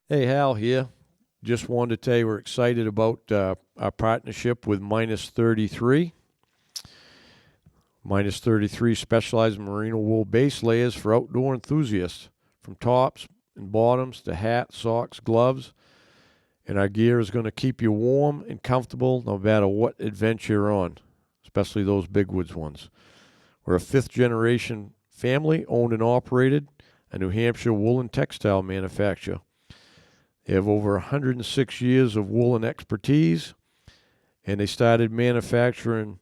Hey, Hal here. Just wanted to tell you we're excited about our partnership with Minus 33. Minus 33 specializes in merino wool base layers for outdoor enthusiasts, from tops and bottoms to hats, socks, gloves. And our gear is going to keep you warm and comfortable no matter what adventure you're on, especially those big woods ones. We're a fifth generation family owned and operated, a New Hampshire woolen textile manufacturer. They have over 106 years of woolen expertise, and they started manufacturing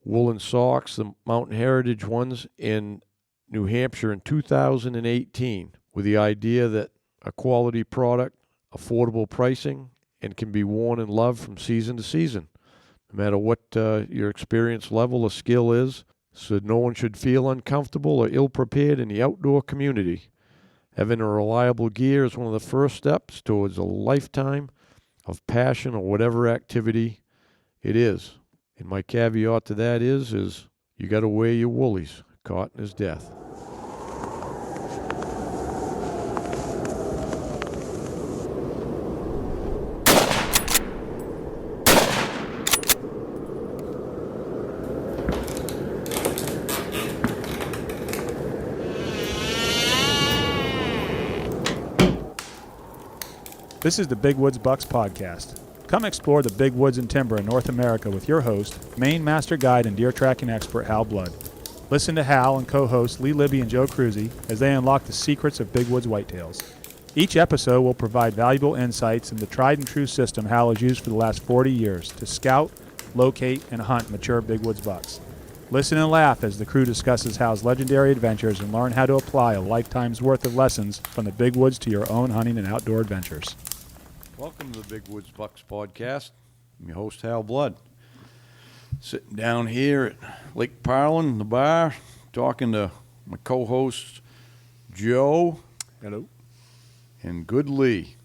woolen socks, the Mountain Heritage ones, in New Hampshire in 2018 with the idea that a quality product, affordable pricing, and can be worn and loved from season to season, no matter what your experience level or skill is, so no one should feel uncomfortable or ill-prepared in the outdoor community. Having a reliable gear is one of the first steps towards a lifetime of passion or whatever activity it is. And my caveat to that is you got to wear your woolies. Cotton is death. This is the Big Woods Bucks podcast. Come explore the big woods and timber in North America with your host, Maine Master Guide and deer tracking expert Hal Blood. Listen to Hal and co-hosts Lee Libby and Joe Cruzy as they unlock the secrets of big woods whitetails. Each episode will provide valuable insights into the tried and true system Hal has used for the last 40 years to scout, locate, and hunt mature big woods bucks. Listen and laugh as the crew discusses Hal's legendary adventures and learn how to apply a lifetime's worth of lessons from the big woods to your own hunting and outdoor adventures. Welcome to the Big Woods Bucks podcast. I'm your host, Hal Blood. Sitting down here at Lake Parlin, the bar, talking to my co-hosts, Joe. Hello. And Good Lee.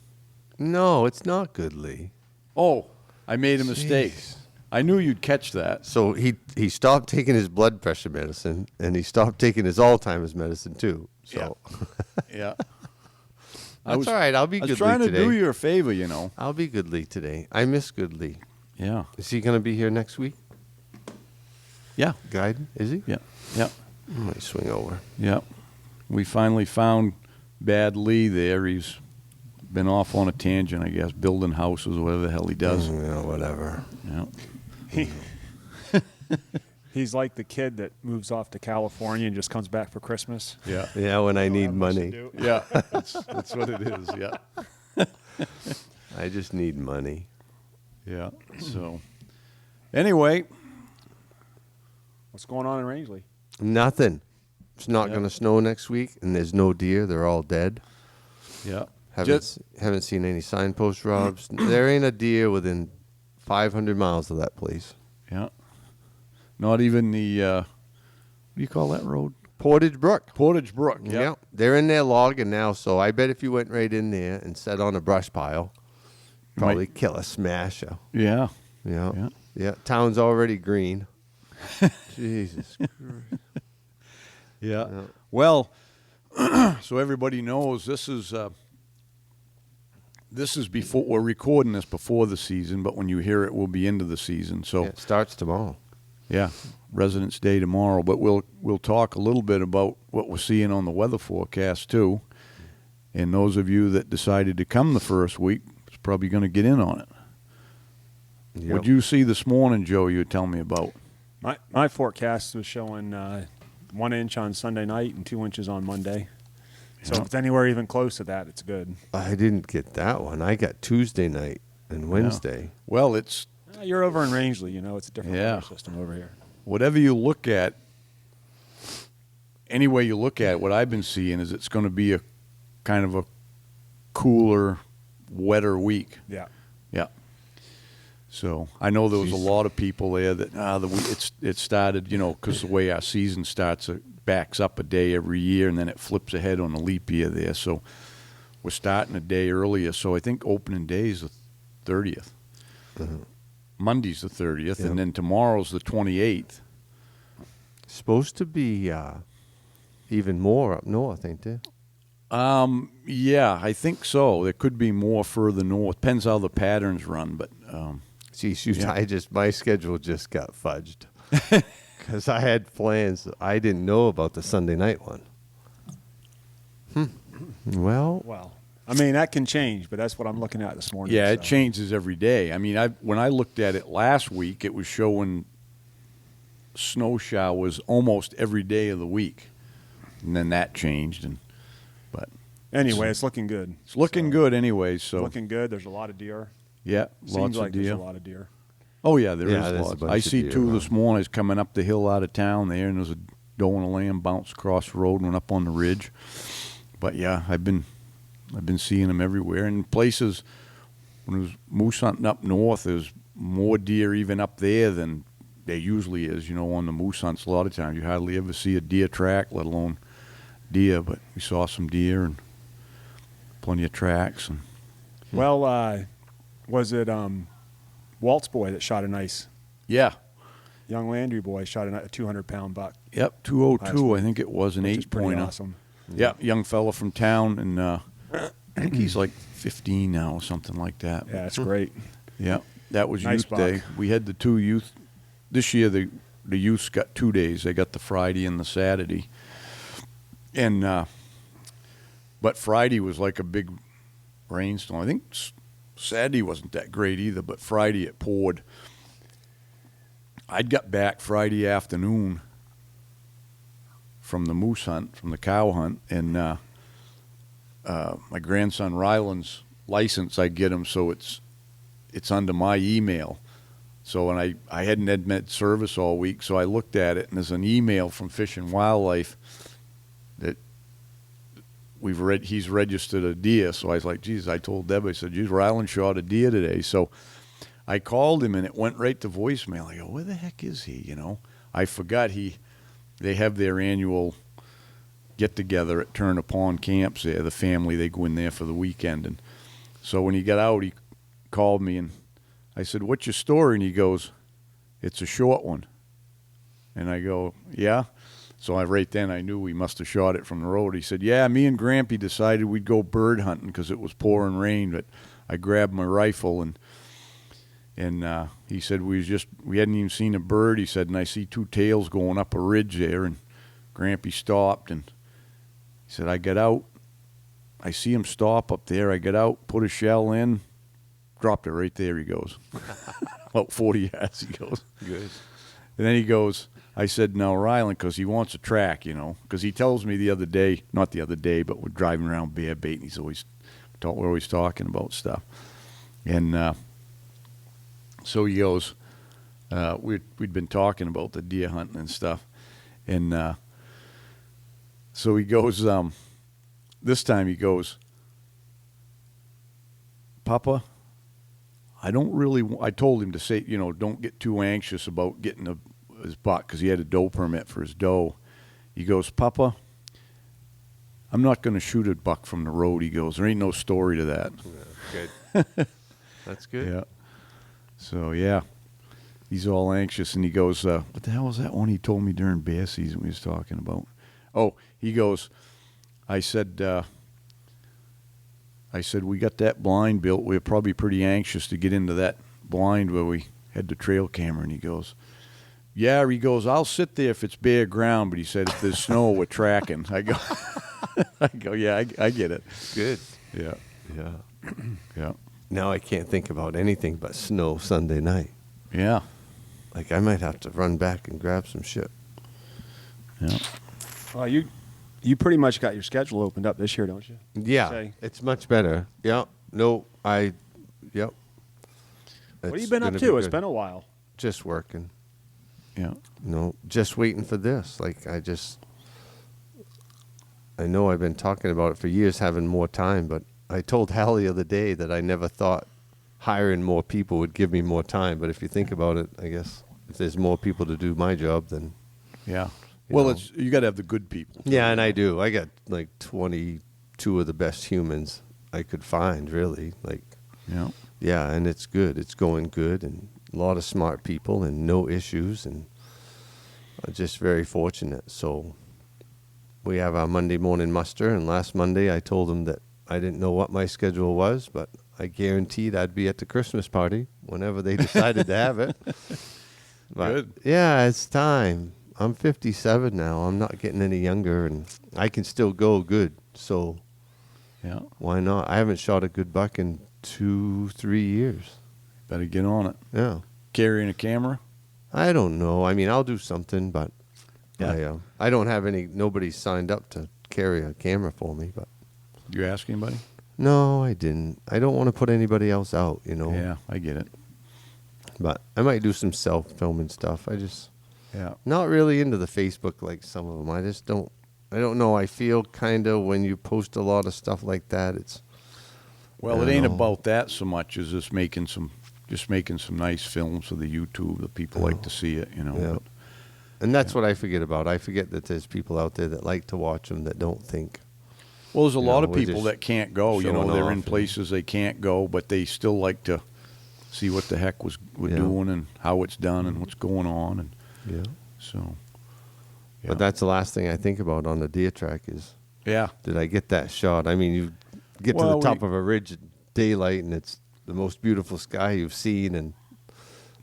No, it's not Good Lee. Oh, I made a mistake. Jeez. I knew you'd catch that. So he stopped taking his blood pressure medicine, and he stopped taking his Alzheimer's medicine, too. So Yeah. That's all right. I'll be I was Good trying Lee to today. do you a favor, you know. I'll be Good Lee today. I miss Good Lee. Yeah. Is he going to be here next week? Yeah. Guiding? Is he? Yeah. Yeah. I might swing over. Yeah. We finally found Bad Lee there. He's been off on a tangent, I guess, building houses or whatever the hell he does. Yeah, whatever. Yeah. He's like the kid that moves off to California and just comes back for Christmas. Yeah. Yeah, when I need money. Yeah. That's what it is. Yeah. I just need money. Yeah. So, anyway. What's going on in Rangeley? Nothing. It's not Yeah. going to snow next week, and there's no deer. They're all dead. Yeah. Haven't seen any signpost robs. There ain't a deer within 500 miles of that place. Yeah. Not even the, what do you call that road? Portage Brook. Portage Brook. Yeah. They're in there logging now, so I bet if you went right in there and sat on a brush pile, probably kill a smasher. Yeah. Yeah. Yeah. Yeah. Town's already green. Jesus Christ. Yeah. Yeah. Well, so everybody knows this is before we're recording this before the season, but when you hear it, we'll be into the season. So Yeah, it starts tomorrow. yeah, President's Day tomorrow. But we'll talk a little bit about what we're seeing on the weather forecast too. And those of you that decided to come the first week is probably going to get in on it. Yep. What'd you see this morning, Joe? You were telling me about. My forecast was showing 1 inch on Sunday night and 2 inches on Monday. So Yeah. if it's anywhere even close to that, it's good. I didn't get that one. I got Tuesday night and Wednesday. Well, it's You're over in Rangeley, it's a different Yeah. weather system over here. whatever you look at, any way you look at it, what I've been seeing is it's going to be a kind of a cooler, wetter week. Yeah. Yeah. So I know there was a Jeez. lot of people there that it started, because the way our season starts, it backs up a day every year and then it flips ahead on a leap year there. So we're starting a day earlier. So I think opening day is the 30th. Mhm. Monday's the 30th, Yep. and then tomorrow's the 28th. Supposed to be even more up north, ain't there? Yeah, I think so. There could be more further north. Depends how the patterns run, but Geez, shoot, Yeah. my schedule just got fudged because I had plans. I didn't know about the Sunday night one. Well, Well, I mean, that can change, but that's what I'm looking at this morning. yeah, it so. changes every day. I mean, when I looked at it last week, it was showing snow showers almost every day of the week, and then that changed. But Anyway, it's looking good. it's looking So, good anyway. So Looking good. There's a lot of deer. yeah, Seems lots like of there's deer. a lot of deer. Oh yeah, there is Yeah, there's a lots. bunch I of see deer two around. this morning. I was coming up the hill out of town there, and there's a doe and a lamb bounced across the road and went up on the ridge. But yeah, I've been seeing them everywhere. And places when it was moose hunting up north, there's more deer even up there than there usually is. You know, on the moose hunts, a lot of times you hardly ever see a deer track, let alone deer. But we saw some deer and plenty of tracks. And Well, was it Walt's boy that shot a nice yeah, young Landry boy shot a 200-pound buck, yep, 202. I think it was an which is pretty 8-pointer. awesome. Yeah, young fella from town, and I think he's like 15 now or something like that. Yeah, it's great. Yeah, that was Nice youth day. buck. We had the two youth. This year, the youths got 2 days. They got the Friday and the Saturday. And but Friday was like a big rainstorm. I think Saturday wasn't that great either, but Friday it poured. I'd got back Friday afternoon from the moose hunt, from the cow hunt, and my grandson Ryland's license, I get him so it's under my email. So when I hadn't had med service all week, so I looked at it, and there's an email from Fish and Wildlife that he's registered a deer. So I was like, geez, I told Deb, I said, geez, Ryland shot a deer today. So I called him, and it went right to voicemail. I go, where the heck is he? You know, I forgot they have their annual get-together at Turner Pond Camps there. The family, they go in there for the weekend. And so when he got out, he called me, and I said, what's your story? And he goes, it's a short one. And I go, yeah? So right then I knew he must have shot it from the road. He said, yeah, me and Grampy decided we'd go bird hunting because it was pouring rain, but I grabbed my rifle, and he said we hadn't even seen a bird. He said, and I see two tails going up a ridge there, and Grampy stopped, and he said, I got out. I see him stop up there. I got out, put a shell in, dropped it right there, he goes. About 40 yards, he goes. good. And then he goes, I said, no, Ryland, because he wants a track, you know, because he tells me not the other day, but we're driving around bear bait, and we're always talking about stuff. And so he goes, we'd been talking about the deer hunting and stuff. And so he goes, this time he goes, Papa, I told him to say, you know, don't get too anxious about getting his buck because he had a doe permit for his doe. He goes, Papa, I'm not going to shoot a buck from the road. He goes, there ain't no story to that. Yeah, good. That's good. Yeah. So, yeah, he's all anxious, and he goes, what the hell was that one he told me during bear season we was talking about? Oh, he goes, I said, we got that blind built. We're probably pretty anxious to get into that blind where we had the trail camera. And he goes, yeah, he goes, I'll sit there if it's bare ground. But he said, if there's snow, we're tracking. I go, yeah, I get it. Good. Yeah, Yeah. yeah, Now I can't think about anything but snow Sunday night. yeah, Like I might have to run back and grab some shit. yeah. Well, you pretty much got your schedule opened up this year, don't you? Yeah, Say. it's much better. Yeah. No, yep. What have you It's been up gonna to? be It's good. been a while. Just working. Yeah. No, just waiting for this. Like I know I've been talking about it for years, having more time, but I told Hal the other day that I never thought hiring more people would give me more time. But if you think about it, I guess if there's more people to do my job, then Yeah. You Well, know. you got to have the good people. yeah, and I do. I got like 22 of the best humans I could find, really. Like, Yeah. yeah, and it's good. It's going good, and a lot of smart people, and no issues, and I'm just very fortunate. So, we have our Monday morning muster, and last Monday I told them that I didn't know what my schedule was, but I guaranteed I'd be at the Christmas party whenever they decided to have it. But Good. yeah, it's time. I'm 57 now. I'm not getting any younger, and I can still go good. So Yeah. why not? I haven't shot a good buck in 2-3 years. Better get on it. Yeah. Carrying a camera? I don't know. I mean, I'll do something, but Yeah. I don't have nobody signed up to carry a camera for me. But You ask anybody? no, I didn't. I don't want to put anybody else out, you know. Yeah, I get it. But I might do some self-filming stuff. I just Yeah. not really into the Facebook like some of them. I just don't. I don't know. I feel kind of when you post a lot of stuff like that, it's Well, I it ain't know. about that so much as just making some nice films for the YouTube. The people like to see it, you know. Yeah. But and that's what I forget about. I forget that there's people out there that like to watch them that don't think. well, there's a You lot know, of we're people just that can't go. You know, showing they're off in and- places they can't go, but they still like to see what the heck we're Yeah. doing and how it's done and what's going on, and Yeah. so. Yeah. But that's the last thing I think about on the deer track is, Yeah. did I get that shot? I mean, you get to Well, the top of a ridge at daylight, and it's the most beautiful sky you've seen, and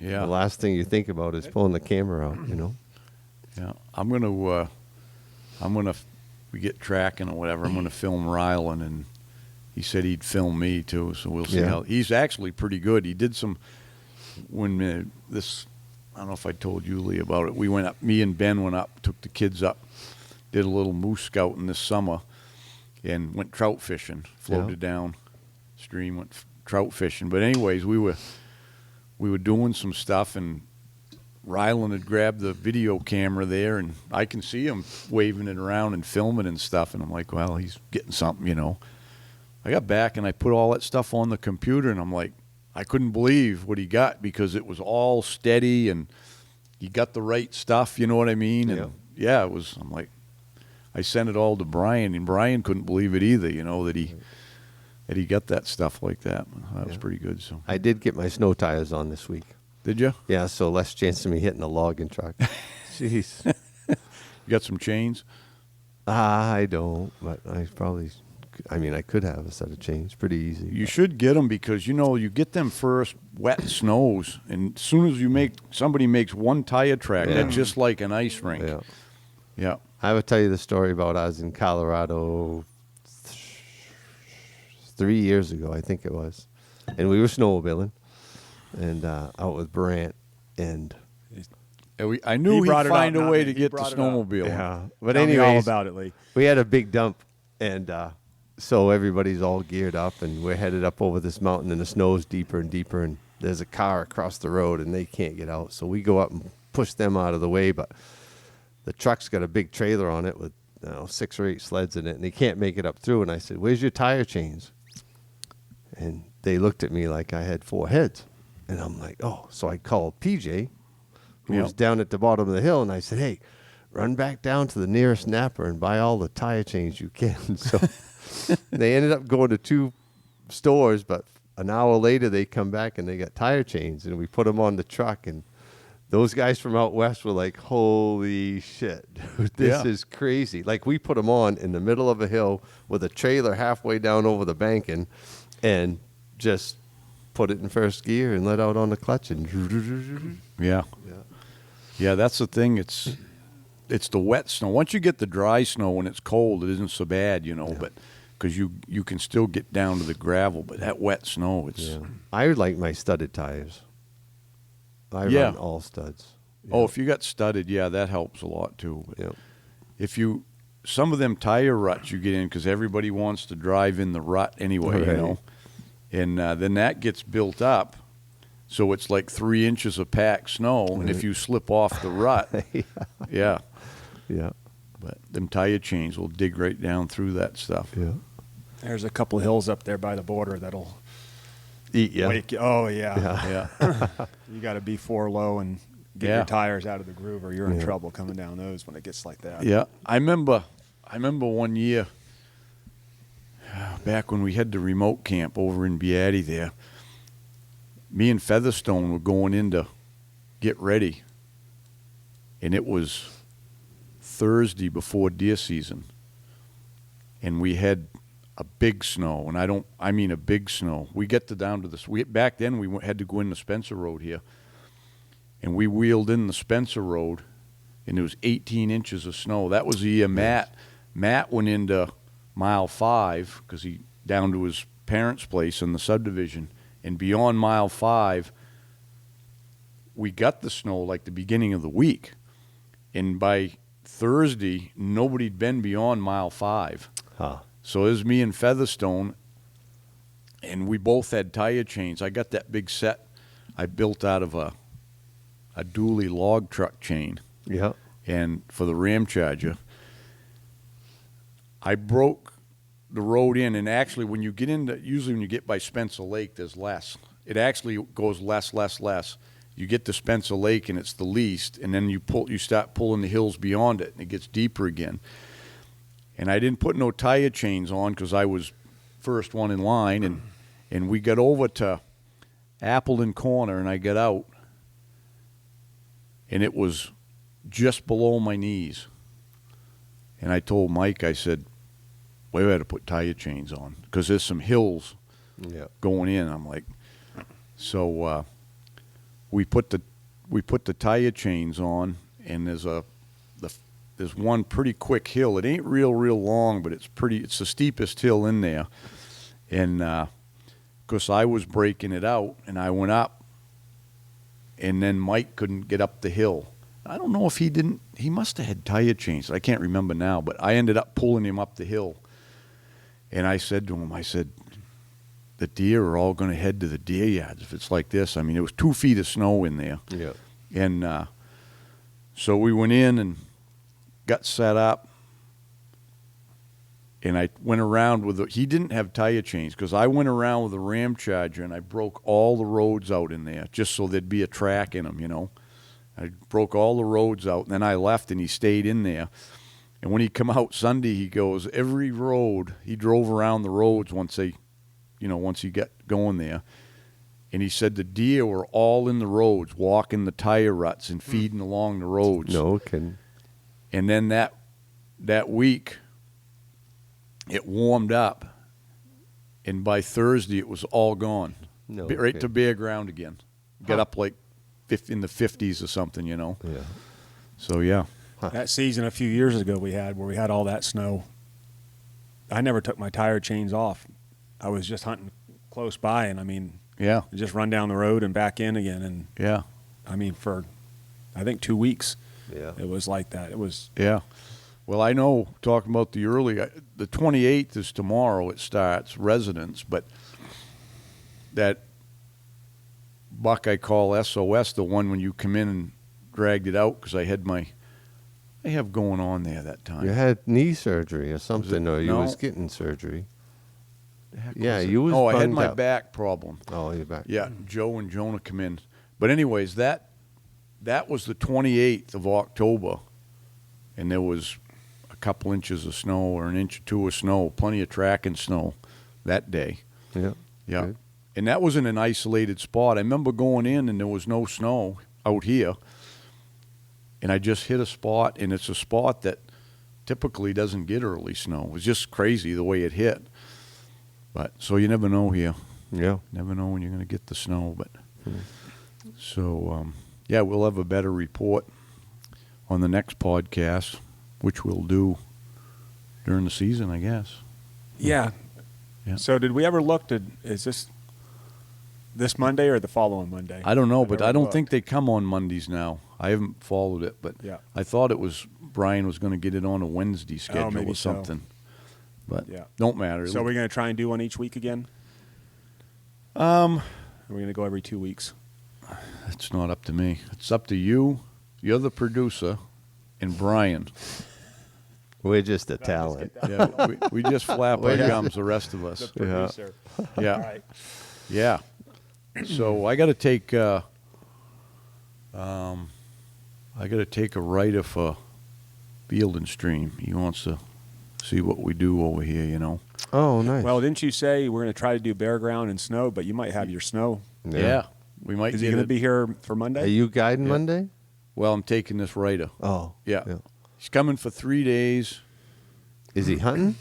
Yeah. the last thing you think about is pulling the camera out, you know? Yeah, I'm gonna we get tracking or whatever. I'm gonna film Rylan, and he said he'd film me too. So we'll see Yeah. how. He's actually pretty good. He did some when this. I don't know if I told you, Lee, about it. We went up. Me and Ben went up, took the kids up, did a little moose scouting this summer, and went trout fishing. Floated down stream, went trout fishing. But anyways, we were doing some stuff, and Rylan had grabbed the video camera there, and I can see him waving it around and filming and stuff. And I'm like, well, he's getting something, you know. I got back and I put all that stuff on the computer, and I'm like, I couldn't believe what he got because it was all steady and he got the right stuff, you know what I mean? And yeah, it was. I'm like, I sent it all to Brian, and Brian couldn't believe it either, you know, that he got that stuff like that. That was pretty good. So I did get my snow tires on this week. did you? Yeah, so less chance of me hitting a logging truck. Jeez. You got some chains? I don't, but I could have a set of chains. Pretty easy. You should get them because, you know, you get them first wet snows, and as soon as somebody makes one tire track, Yeah. that's just like an ice rink. Yeah. Yeah. I would tell you the story about I was in Colorado 3 years ago, I think it was. And we were snowmobiling and out with Brant. And I knew he'd brought it find up, a not way me. to He get the brought it up. snowmobile. but Tell me all anyways, about it, Lee. we had a big dump. And so everybody's all geared up, and we're headed up over this mountain, and the snow's deeper and deeper. And there's a car across the road, and they can't get out. So we go up and push them out of the way. But the truck's got a big trailer on it with 6 or 8 sleds in it, and they can't make it up through. And I said, "Where's your tire chains?" And they looked at me like I had 4 heads. And I'm like, "Oh." So I called PJ, who Yep. was down at the bottom of the hill, and I said, "Hey, run back down to the nearest napper and buy all the tire chains you can." So they ended up going to 2 stores, but an hour later they come back and they got tire chains, and we put them on the truck. And those guys from out west were like, "Holy shit, dude, this Yeah. is crazy." Like, we put them on in the middle of a hill with a trailer halfway down over the banking and just put it in first gear and let out on the clutch. And Yeah. Yeah, that's the thing. It's the wet snow. Once you get the dry snow when it's cold, it isn't so bad, you know, but because you can still get down to the gravel. But that wet snow, it's I like my studded tires. I Yeah. run all studs. Oh, if you got studded, yeah, that helps a lot too. But Yeah. if some of them tire ruts you get in because everybody wants to drive in the rut anyway, you Right. know, and then that gets built up, so it's like 3 inches of packed snow, and if you slip off the rut, yeah, Yeah. but them tire chains will dig right down through that stuff. Yeah. There's a couple of hills up there by the border that'll Eat ya. wake you. Oh, yeah. Yeah, You got to be 4 low and get Yeah. your tires out of the groove, or you're in Yeah. trouble coming down those when it gets like that. yeah. I remember one year back when we had the remote camp over in Beatty there. Me and Featherstone were going in to get ready, and it was Thursday before deer season, and we had a big snow, and I mean a big snow. We get down to this. Back then we had to go in the Spencer Road here, and we wheeled in the Spencer Road, and there was 18 inches of snow. That was the year Matt went into mile 5 because he down to his parents' place in the subdivision, and beyond mile 5, we got the snow like the beginning of the week, and by Thursday nobody'd been beyond mile 5. Huh. So it was me and Featherstone, and we both had tire chains. I got that big set I built out of a dually log truck chain, Yeah. and for the Ram Charger. I broke the road in, and actually when you get usually when you get by Spencer Lake, there's less. It actually goes less. You get to Spencer Lake, and it's the least, and then you start pulling the hills beyond it, and it gets deeper again. And I didn't put no tire chains on because I was first one in line, and we got over to Appleton Corner, and I got out, and it was just below my knees. And I told Mike, I said, we had to put tire chains on because there's some hills Yeah. going in. I'm like, so we put the tire chains on, and there's one pretty quick hill. It ain't real long, but it's the steepest hill in there. And because I was breaking it out, and I went up, and then Mike couldn't get up the hill. I don't know if he must have had tire chains. I can't remember now, but I ended up pulling him up the hill. And I said to him, the deer are all going to head to the deer yards if it's like this. I mean, it was 2 feet of snow in there. Yeah. And so we went in and got set up, and I went around he didn't have tire chains because I went around with a Ram Charger, and I broke all the roads out in there just so there'd be a track in them, you know. I broke all the roads out, and then I left, and he stayed in there. And when he come out Sunday, he goes, every road, he drove around the roads once he got going there. And he said the deer were all in the roads, walking the tire ruts and feeding along the roads. No kidding. And then that week, it warmed up, and by Thursday, it was all gone. No Right kidding. to bare ground again. Got up like in the 50s or something, you know. Yeah. So, yeah. That season a few years ago where we had all that snow, I never took my tire chains off. I was just hunting close by, and I mean, Yeah. just run down the road and back in again. And Yeah. I mean, for I think 2 weeks, Yeah. it was like that. It was Yeah. Well, I know, talking about the 28th is tomorrow, it starts, residence, but that buck I call SOS, the one when you come in and dragged it out, because I have going on there that time. You had knee surgery or something, or you No. was getting surgery. The heck Yeah, was it? you was Oh, I had bunged my up. back problem. Oh, you're back. Yeah, Joe and Jonah come in. But anyways, that was the 28th of October, and there was a couple inches of snow or an inch or two of snow, plenty of tracking snow that day. Yeah. Yeah. Good. And that was in an isolated spot. I remember going in, and there was no snow out here, and I just hit a spot, and it's a spot that typically doesn't get early snow. It was just crazy the way it hit. But so you never know here. Yeah. Never know when you're going to get the snow. But so yeah, we'll have a better report on the next podcast, which we'll do during the season, I guess. yeah. Yeah. So did we ever look to? Is this Monday or the following Monday? I don't know, but never I don't looked. think they come on Mondays now. I haven't followed it, but Yeah. I thought it was Brian was going to get it on a Wednesday schedule maybe or so. something. But Yeah. don't matter. So we're going to try and do one each week again. um, Or we're going to go every 2 weeks. it's not up to me. It's up to you. You're the producer, and Brian. We're just a talent. Yeah, we just flap our Yeah. gums, the rest of us. Yeah. Yeah. All right. Yeah. So I got to take a writer for Field and Stream. He wants to see what we do over here, you know. Oh, nice. Well, didn't you say we're going to try to do bare ground and snow, but you might have your snow. Yeah. We might Is he get going to it. be here for Monday? Are you guiding Yeah. Monday? Well, I'm taking this writer. Oh. Yeah. He's coming for 3 days. Is he hunting?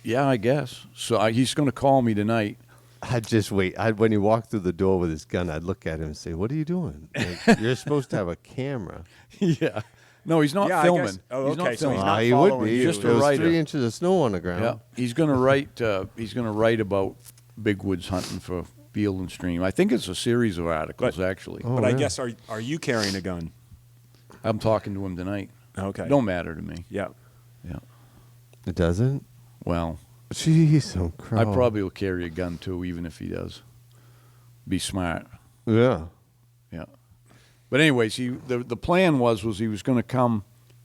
Yeah, I guess. So he's going to call me tonight. I'd just wait. When he walked through the door with his gun, I'd look at him and say, "What are you doing? Like, you're supposed to have a camera." Yeah. No, he's not Yeah, I filming. guess- oh, He's okay, not so he's filming. not He would following be. you. Just a There was writer. 3 inches of snow on the ground. Yeah, he's going to write. He's going to write about big woods hunting for Field and Stream. I think it's a series of articles, But- actually. Oh, but I yeah. guess are you carrying a gun? I'm talking to him tonight. Okay. Don't matter to me. Yeah. Yeah. It doesn't. Well, Jeez, oh crap. I probably will carry a gun too, even if he does. Be smart. Yeah. Yeah. But anyways, the plan was he was going to come,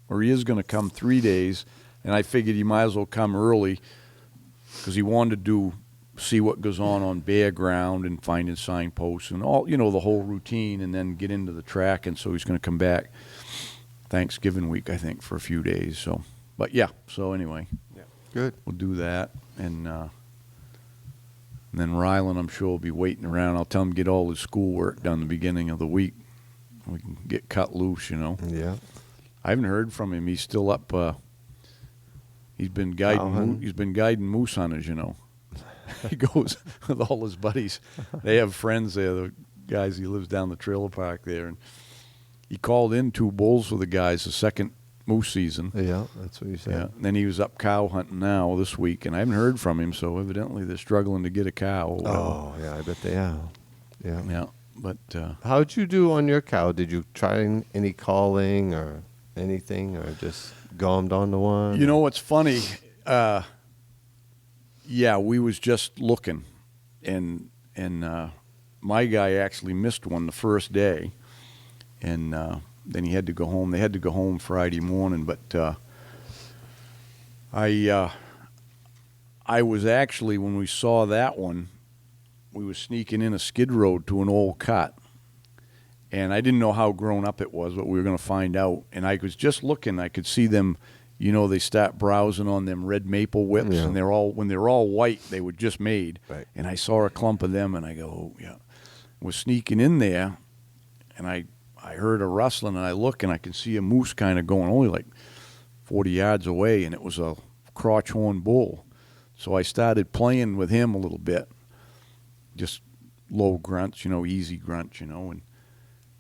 or he is going to come 3 days, and I figured he might as well come early because he wanted to see what goes on bare ground and finding signposts and all, the whole routine, and then get into the track. And so he's going to come back Thanksgiving week, I think, for a few days. So, but yeah. So anyway, Good. we'll do that, and then Rylan, I'm sure, will be waiting around. I'll tell him to get all his schoolwork done the beginning of the week. We can get cut loose, Yeah. I haven't heard from him. He's still up. He's been guiding. hunting? He's been guiding moose hunters. He goes with all his buddies. They have friends there. The guys he lives down the trailer park there, and he called in 2 bulls for the guys the second moose season. Yeah, that's what you said. Yeah. And then he was up cow hunting now this week, and I haven't heard from him. So evidently they're struggling to get a cow. Or whatever. Oh, yeah, I bet they are. Yeah. Yeah. But How'd you do on your cow? Did you try any calling or anything, or just gommed onto one? you know what's funny? Yeah, we was just looking, and my guy actually missed one the first day, and then he had to go home. They had to go home Friday morning, but I was actually, when we saw that one, we was sneaking in a skid road to an old cut, and I didn't know how grown up it was, but we were going to find out. And I was just looking. I could see them. They start browsing on them red maple whips, Yeah. and when they're all white, they were just made. Right. And I saw a clump of them, and I go, oh, yeah. Was sneaking in there, and I heard a rustling, and I look, and I can see a moose kind of going only like 40 yards away, and it was a crotch horn bull. So I started playing with him a little bit, just low grunts, easy grunts,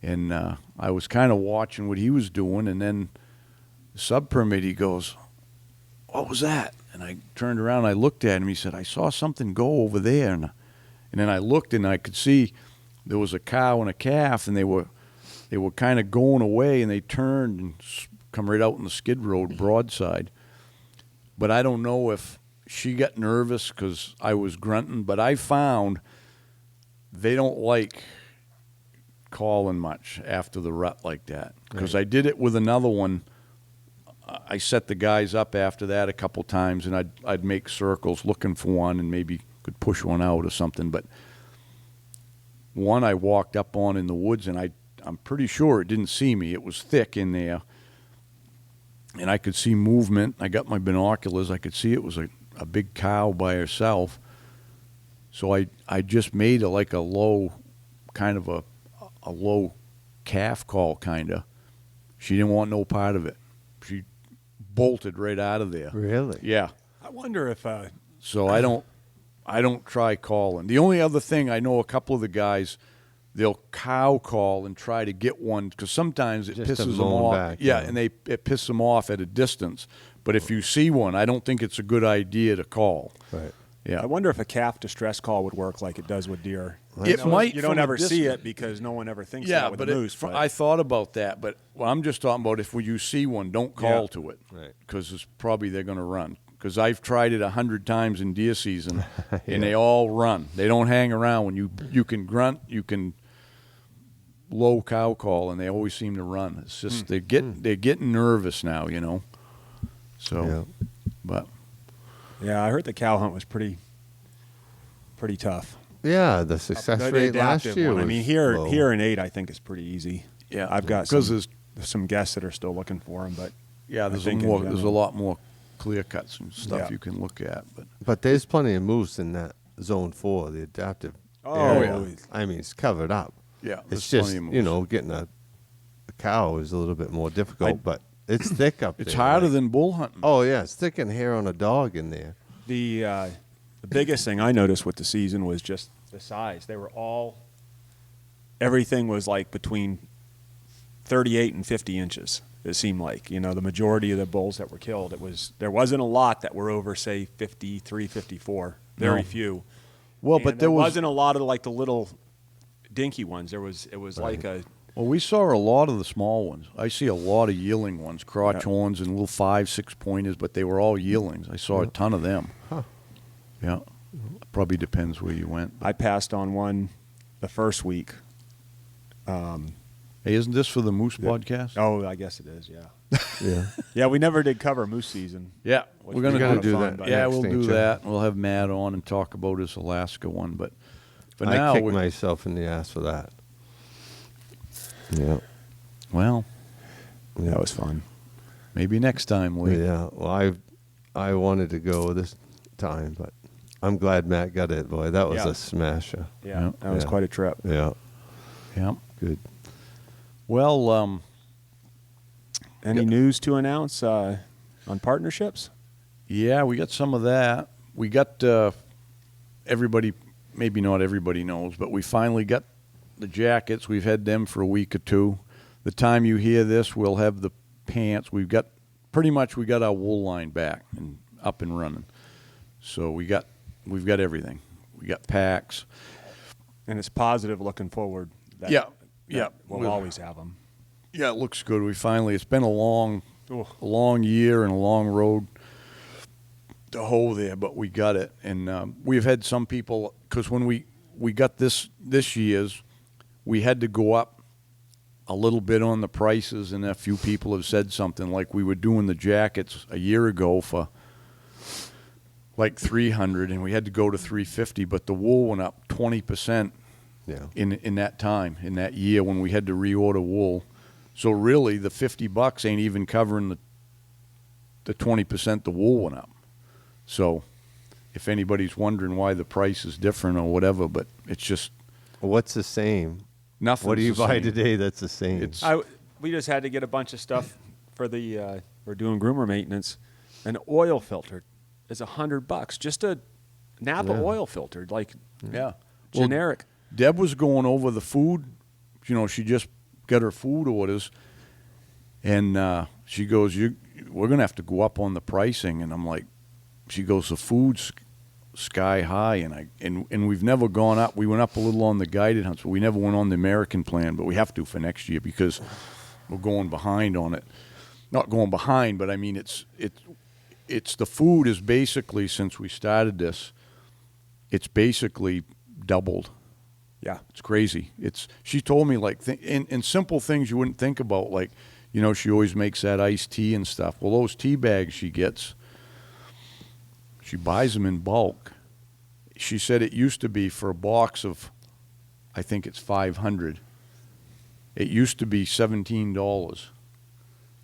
and I was kind of watching what he was doing, and then sub-permit, he goes, what was that? And I turned around, and I looked at him. He said, I saw something go over there. And then I looked, and I could see there was a cow and a calf, and they were kind of going away, and they turned and come right out in the skid road broadside. But I don't know if she got nervous because I was grunting, but I found they don't like calling much after the rut like that, because I did it with another one. I set the guys up after that a couple times, and I'd make circles looking for one, and maybe could push one out or something. But one I walked up on in the woods, and I'm pretty sure it didn't see me. It was thick in there, and I could see movement. I got my binoculars. I could see it was a big cow by herself. So I just made a low, kind of a low calf call, kind of. She didn't want no part of it. She bolted right out of there. Really? Yeah. I wonder if So I don't try calling. The only other thing, I know a couple of the guys, they'll cow call and try to get one, because sometimes it Just to pisses them mow 'em off. back, yeah, yeah. and it pisses them off at a distance. But if you see one, I don't think it's a good idea to call. Right. Yeah. I wonder if a calf distress call would work like it does with deer. It You know, might You from don't a ever see distance. it because no one ever thinks Yeah, that with but a moose. I thought about that, but I'm just talking about if you see one, don't call Yeah. to it, Right. because it's probably they're going to run. Because I've tried it 100 times in deer season, and they all run. They don't hang around. When you can grunt, you can low cow call, and they always seem to run. It's just they're getting nervous now, So, Yeah. but Yeah, I heard the cow hunt was pretty tough. Yeah, the success The rate last adaptive year one. I was mean, here low. in 8, I think is pretty easy. yeah, I've got because there's some guests that are still looking for them, but there's think in there's a general. lot more clear cuts and stuff Yeah. you can look at, but. But there's plenty of moose in that zone 4, the adaptive Oh, area. yeah. I mean, it's covered up. Yeah, there's It's just, plenty of moose. getting a cow is a little bit more difficult, but It's thick up there. It's harder like- than bull hunting. Oh yeah, it's thick and hair on a dog in there. The biggest thing I noticed with the season was just the size. They were all, everything was like between 38 and 50 inches. It seemed like, you know, the majority of the bulls that were killed, there wasn't a lot that were over, say, 53, 54. Very No. few. Well, And but there there was wasn't a lot of like the little dinky ones. It was like a, Well, we saw a lot of the small ones. I see a lot of yearling ones, crotch horns and little 5, 6 pointers, but they were all yearlings. I saw a ton of them. Huh. Yeah. Probably depends where you went. I passed on one the first week. Hey, isn't this for the Moose podcast? Oh, I guess it is, yeah. Yeah. Yeah, we never did cover moose season. Yeah, Which we're was gonna gotta a lot of do fun, that. but- Yeah, next we'll thing, do Joe. that. We'll have Matt on and talk about his Alaska one. But for I now, kicked we- myself in the ass for that. Yeah. well, That was fun. maybe next time, Lee. Yeah. Well, I wanted to go this time, but I'm glad Matt got it. Boy, that was Yeah. a smasher. Yeah, that was Yeah. quite a trip. Yeah. Yeah. Good. Well, Any news to announce on partnerships? yeah, we got some of that. We got everybody. Maybe not everybody knows, but we finally got the jackets. We've had them for a week or two. The time you hear this, we'll have the pants. We got our wool line back and up and running. So we've got everything. We got packs. And it's positive looking forward. That, Yeah, yeah. We'll always have them. Yeah, it looks good. It's been a long year and a long road to hoe there, but we got it. And we've had some people, because when we got this year's, we had to go up a little bit on the prices, and a few people have said something like we were doing the jackets a year ago for like $300, and we had to go to $350, but the wool went up 20%. Yeah. In that time, in that year when we had to reorder wool. So really the $50 ain't even covering the 20% the wool went up. So if anybody's wondering why the price is different or whatever, but it's just What's the same? nothing. What do you buy today that's the same? It's- We just had to get a bunch of stuff for we're doing groomer maintenance. An oil filter is $100. Just a Napa Yeah. oil filter, like Yeah. Well, generic. Deb was going over the food. You know, she just got her food orders, and she goes, "We're gonna have to go up on the pricing." And I'm like, she goes, "The food's sky high," and we've never gone up. We went up a little on the guided hunts, but we never went on the American plan. But we have to for next year because we're going behind on it. Not going behind, but I mean it's the food is basically, since we started this, it's basically doubled. Yeah. It's crazy. She told me like in simple things you wouldn't think about, like, you know, she always makes that iced tea and stuff. Well, those tea bags she gets, she buys them in bulk. She said it used to be for a box of, I think it's 500. It used to be $17.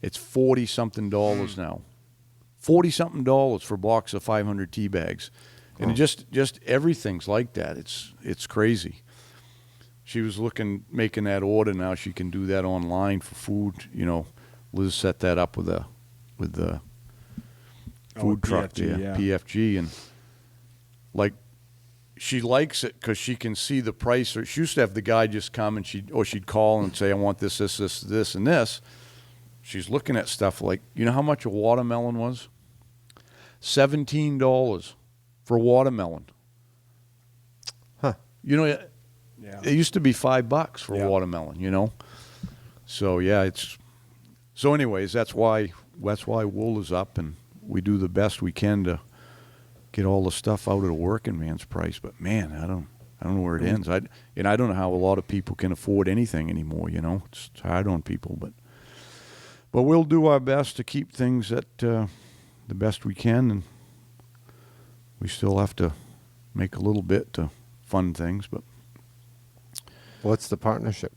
It's $40-something now. $40-something for a box of 500 tea bags. And just everything's like that. It's crazy. She was making that order now. She can do that online for food. You know, Liz set that up with the food with truck PFG, there, yeah. PFG, and like she likes it because she can see the price. Or she used to have the guy just come and she'd call and say, "I want this, and this." She's looking at stuff like, you know how much a watermelon was? $17 for a watermelon. Huh. You know, Yeah. it used to be $5 for Yeah. a watermelon, you know? So yeah, so anyways, that's why wool is up, and we do the best we can to get all the stuff out at a working man's price. But man, I don't know where it ends. I don't know how a lot of people can afford anything anymore, you know? It's hard on people, but we'll do our best to keep things at the best we can, and we still have to make a little bit to fund things, but What's the partnership?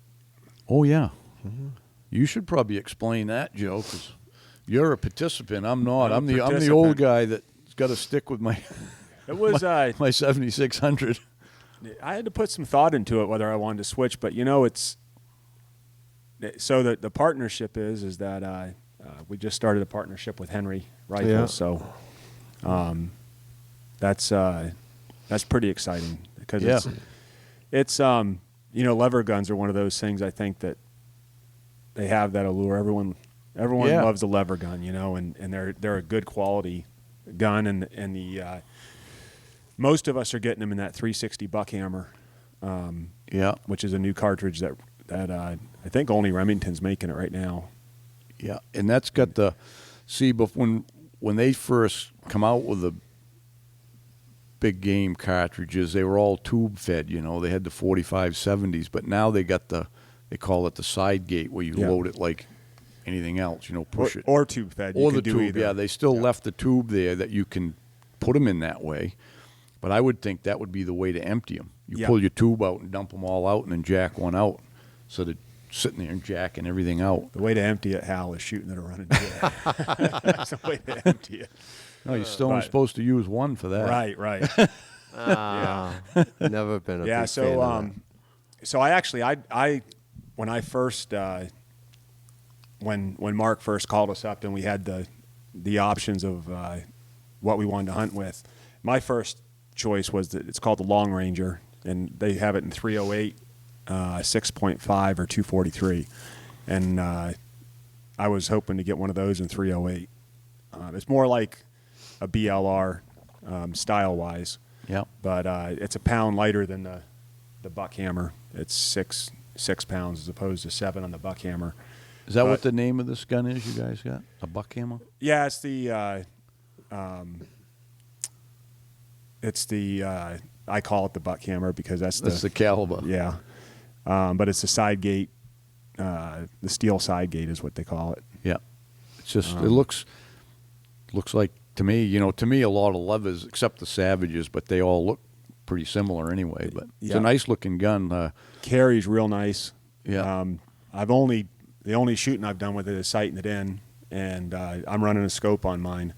oh yeah. You should probably explain that, Joe, because you're a participant. I'm not. I'm I'm a the old participant. guy that's got to stick with my It was my 7600. I had to put some thought into it whether I wanted to switch, but you know, it's so that the partnership is that we just started a partnership with Henry Rifles, so that's pretty exciting because it's lever guns are one of those things I think that they have that allure. Everyone loves a lever gun, and they're a good quality gun, and the most of us are getting them in that 360 Buckhammer, which is a new cartridge that I think only Remington's making it right now. Yeah, and that's got the but when they first come out with the big game cartridges, they were all tube fed. They had the 4570s, but now they call it the side gate where you load it like anything else. Push it or tube fed, or the tube. Either. Yeah, they still left the tube there that you can put them in that way. But I would think that would be the way to empty them. You pull your tube out and dump them all out, and then jack one out, so that sitting there and jacking everything out. The way to empty it, Hal, is shooting it around a jet. That's the way to empty it. No, you're still only supposed to use one for that. Right. Never been a big fan of that. So I actually when I first when Mark first called us up and we had the options of what we wanted to hunt with, my first choice was it's called the Long Ranger, and they have it in 308. 6.5 or 243, and I was hoping to get one of those in 308. It's more like a BLR style wise, but it's a pound lighter than the Buckhammer. It's six pounds as opposed to 7 on the Buckhammer. Is that what the name of this gun is you guys got? A Buckhammer? Yeah, it's the I call it the Buckhammer because that's the caliber. Yeah. But it's the side gate, the steel side gate is what they call it. Yeah, it's just it looks like to me, a lot of levers except the Savages, but they all look pretty similar anyway. But it's a nice looking gun. Carries real nice. Yeah. The only shooting I've done with it is sighting it in, and I'm running a scope on mine.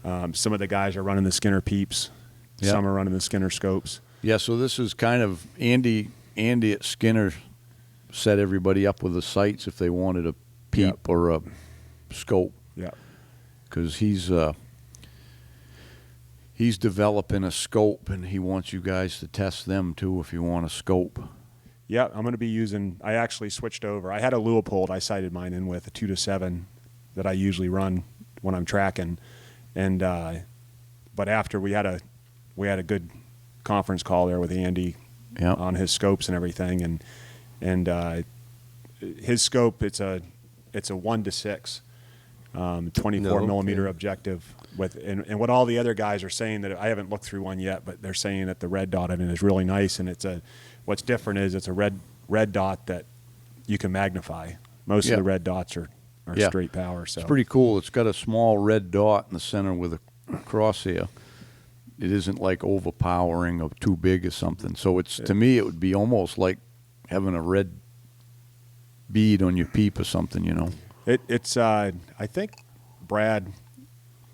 Some of the guys are running the Skinner Peeps. Yep. Some are running the Skinner scopes. Yeah. So this is kind of Andy at Skinner set everybody up with the sights if they wanted a peep or a scope. Yeah. Because he's developing a scope, and he wants you guys to test them too if you want a scope. Yeah, I'm going to be using. I actually switched over. I had a Leupold I sighted mine in with a 2-7 that I usually run when I'm tracking, and but after we had a good conference call there with Andy. Yep. On his scopes and everything, and his scope it's a 1-6, 24 millimeter objective with and what all the other guys are saying that I haven't looked through one yet, but they're saying that the red dot in it is really nice, and what's different is it's a red dot that you can magnify. Most of the red dots are straight power. So it's pretty cool. It's got a small red dot in the center with a crosshair. It isn't like overpowering or too big or something. So to me, it would be almost like having a red bead on your peep or something, It's I think Brad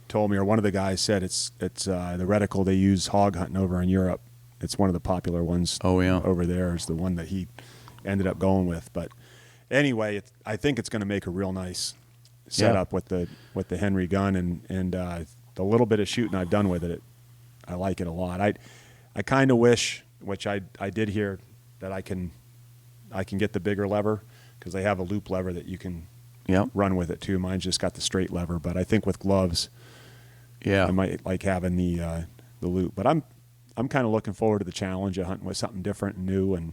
told me, or one of the guys said it's the reticle they use hog hunting over in Europe. It's one of the popular ones. Oh yeah, over there is the one that he ended up going with. But anyway, I think it's going to make a real nice setup with the Henry gun and the little bit of shooting I've done with it. I like it a lot. I kind of wish, which I did hear, that I can get the bigger lever because they have a loop lever that you can run with it too. Mine's just got the straight lever, but I think with gloves, I might like having the loop. But I'm kind of looking forward to the challenge of hunting with something different and new. And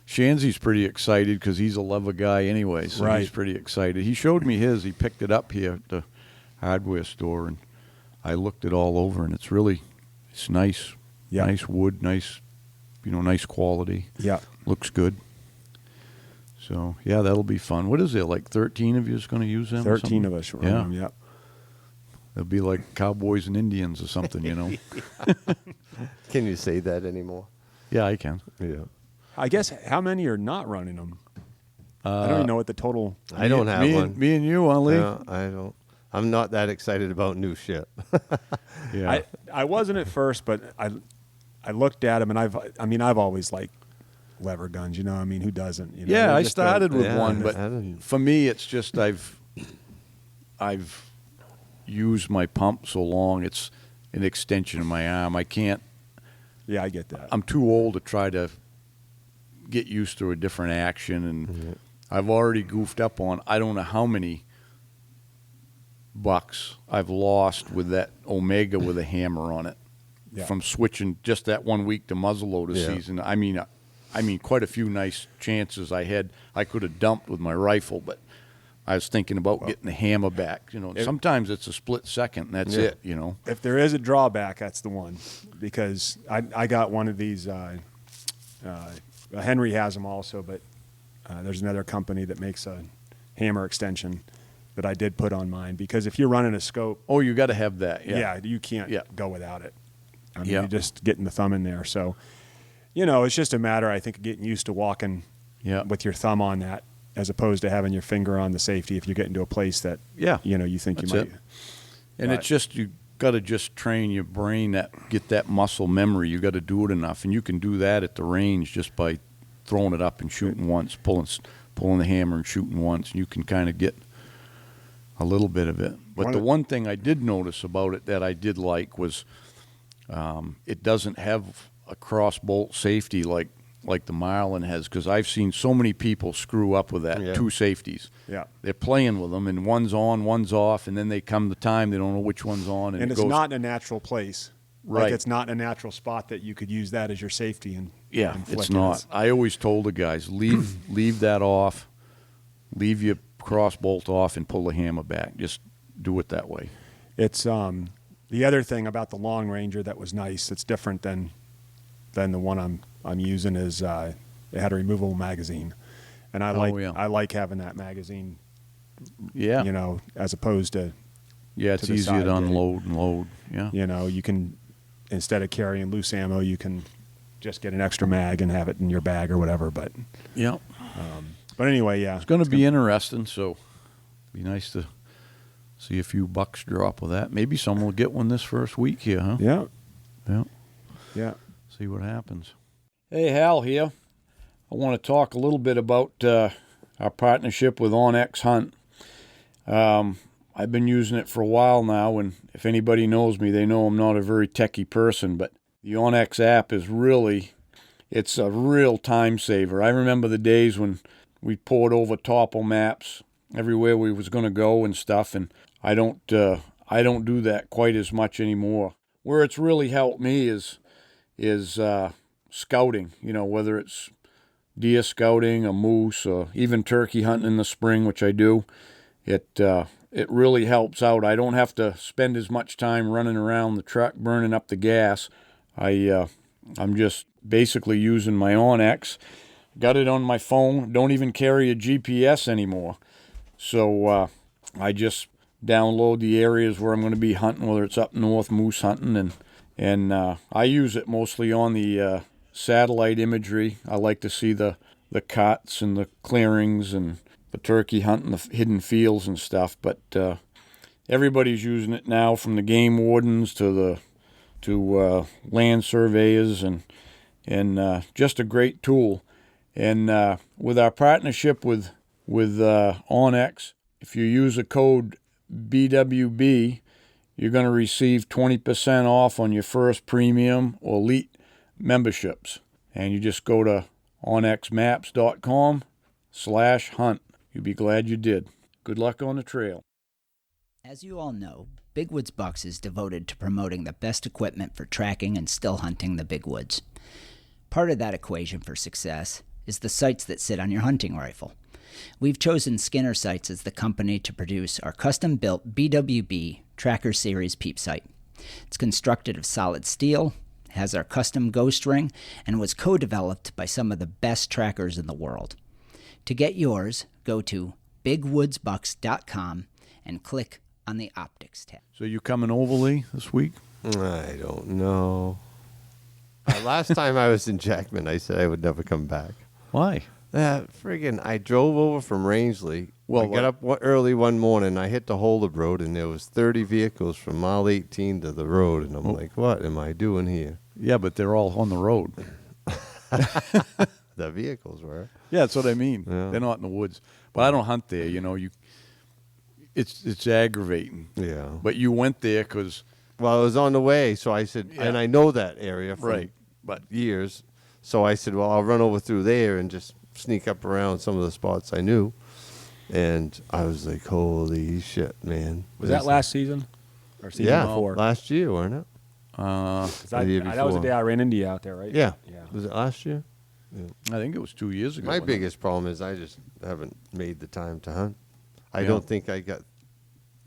Shanzy's pretty excited because he's a lever guy anyway, so he's pretty excited. He showed me his. He picked it up here at the hardware store, and I looked it all over, and it's nice. Yeah. Nice wood, nice quality. Yeah. Looks good. So, that'll be fun. What is there, like 13 of you is going to use them? 13 of us run them, yep. They'll be like cowboys and Indians or something, Can you say that anymore? Yeah, I can. Yeah. I guess how many are not running them? I don't even know what the total... I don't have one. Me and you, huh, Lee? No, I don't. I'm not that excited about new shit. Yeah. I wasn't at first, but I looked at them, and I've always liked lever guns. Who doesn't? I started with one, but for me, it's just I've used my pump so long, it's an extension of my arm. I can't. Yeah, I get that. I'm too old to try to get used to a different action, and I've already goofed up on I don't know how many bucks I've lost with that Omega with a hammer on it Yeah. from switching just that 1 week to muzzleloader Yeah. season. I mean, quite a few nice chances I had. I could have dumped with my rifle, but I was thinking about getting the hammer back. You know, sometimes it's a split second, and that's Yeah. it. You know. If there is a drawback, that's the one, because I got one of these. Henry has them also, but there's another company that makes a hammer extension that I did put on mine, because if you're running a scope, Oh, you got to have that. yeah, you can't Yeah. go without it. I mean, Yeah. you're just getting the thumb in there. So, it's just a matter, I think, of getting used to walking Yeah. with your thumb on that, as opposed to having your finger on the safety if you get into a place that Yeah. you think That's you might. it. And Right. it's just you got to just train your brain get that muscle memory. You got to do it enough, and you can do that at the range just by throwing it up and shooting once, pulling the hammer and shooting once. And you can kind of get a little bit of it. But the one thing I did notice about it that I did like was it doesn't have a cross bolt safety like the Marlin has, because I've seen so many people screw up with that. Yeah. 2 safeties. Yeah. They're playing with them, and one's on, one's off, and then they come the time they don't know which one's on, and And it it's goes, not in a natural place. Right. Like, it's not in a natural spot that you could use that as your safety. And Yeah, and it's flick not. I always told the guys, leave that off, leave your cross bolt off, and pull the hammer back. Just do it that way. It's the other thing about the Long Ranger that was nice. That's different than the one I'm using is it had a removable magazine, and I like having that magazine. Yeah, As opposed to yeah, it's the easier side, to yeah. unload and load. Yeah, you can, instead of carrying loose ammo, you can just get an extra mag and have it in your bag or whatever. But yeah. but anyway, yeah, It's going to be interesting. So, be nice to see a few bucks drop with that. Maybe someone will get one this first week here, huh? yeah, Yeah. yeah. See what happens. Hey, Hal here. I want to talk a little bit about our partnership with OnX Hunt. I've been using it for a while now, and if anybody knows me, they know I'm not a very techie person, but the OnX app is it's a real time saver. I remember the days when we poured over topo maps everywhere we was going to go and stuff, and I don't do that quite as much anymore. Where it's really helped me is scouting, whether it's deer scouting, a moose, or even turkey hunting in the spring, which I do. It really helps out. I don't have to spend as much time running around the truck burning up the gas. I'm just basically using my OnX. Got it on my phone. Don't even carry a GPS anymore. So I just download the areas where I'm going to be hunting, whether it's up north moose hunting, and I use it mostly on the satellite imagery. I like to see the cuts and the clearings and the turkey hunting, the hidden fields and stuff. But everybody's using it now, from the game wardens to land surveyors, and just a great tool. And with our partnership with OnX, if you use a code BWB, you're going to receive 20% off on your first premium or elite memberships. And you just go to onxmaps.com/hunt. You'll be glad you did. Good luck on the trail. As you all know, Big Woods Bucks is devoted to promoting the best equipment for tracking and still hunting the big woods. Part of that equation for success is the sights that sit on your hunting rifle. We've chosen Skinner Sights as the company to produce our custom-built BWB Tracker Series peep sight. It's constructed of solid steel, has our custom ghost ring, and was co-developed by some of the best trackers in the world. To get yours, go to bigwoodsbucks.com and click on the Optics tab. So you coming over, Lee, this week? I don't know. Last time I was in Jackman, I said I would never come back. Why? I drove over from Rangeley. Well, I got up early one morning. I hit the Holdup Road, and there was 30 vehicles from mile 18 to the road. And I'm like, what am I doing here? Yeah, but they're all on the road. The vehicles were. Yeah, that's what I mean. Yeah. They're not in the woods. But I don't hunt there. it's aggravating. Yeah. But you went there because Well, I was on the way, so I said, Yeah. and I know that area from right, but years. So I said, well, I'll run over through there and just sneak up around some of the spots I knew. And I was like, holy shit, man. Was that last season or season Yeah, before? last year, wasn't it? 'Cause the year that was the before. day I ran into you out there, right? Yeah. Yeah. Was it last year? I think it was 2 years ago. My wasn't it? biggest problem is I just haven't made the time to hunt. I Yeah. don't think I got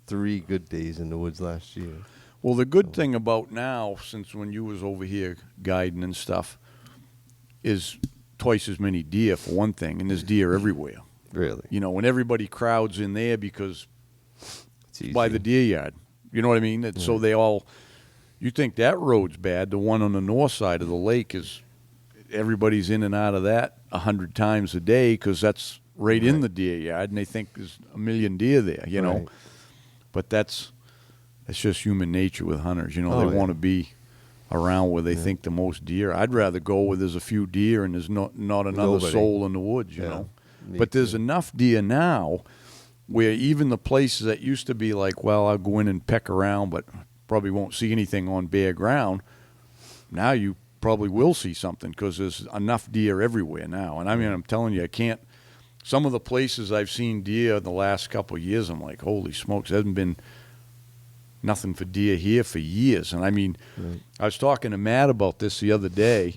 3 good days in the woods last year. Well, the good thing about now, since when you was over here guiding and stuff, is twice as many deer for one thing, and there's deer everywhere. Really. You know, and everybody crowds in there because It's easy. by the deer yard. You know what I mean? And so they all. You think that road's bad? The one on the north side of the lake is. Everybody's in and out of that 100 times a day because that's right in the deer yard, and they think there's a million deer there. You know, Right. but that's just human nature with hunters. You know, Oh, they yeah. want to be around where they think the most deer. I'd rather go where there's a few deer and there's not another Nobody. soul in the woods. You Yeah, know, me but there's too. enough deer now where even the places that used to be like, well, I'll go in and peck around, but probably won't see anything on bare ground. Now you probably will see something because there's enough deer everywhere now. And I mean, I'm telling you, I can't. Some of the places I've seen deer in the last couple of years, I'm like, holy smokes, there hasn't been nothing for deer here for years. And I mean, I was talking to Matt about this the other day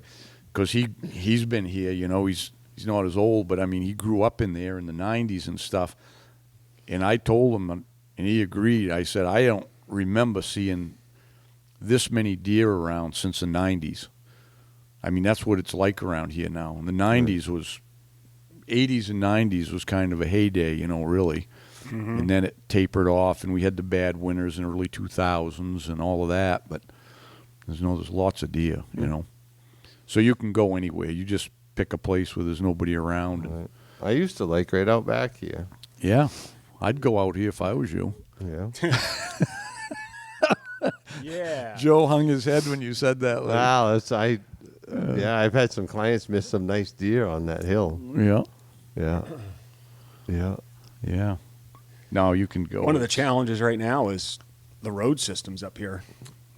because he's been here. You know, he's not as old, but I mean, he grew up in there in the '90s and stuff. And I told him, and he agreed. I said, I don't remember seeing this many deer around since the '90s. I mean, that's what it's like around here now. And the '90s was, '80s and '90s was kind of a heyday, you know, really. And then it tapered off, and we had the bad winters in early 2000s and all of that. But there's lots of deer, you know. So you can go anywhere. You just pick a place where there's nobody around. And, Right. I used to like right out back here. yeah, I'd go out here if I was you. Yeah. Yeah. Joe hung his head when you said that. Like, Wow, yeah, I've had some clients miss some nice deer on that hill. yeah, Yeah. Yeah. yeah. No, you can go. One of the challenges right now is the road systems up here.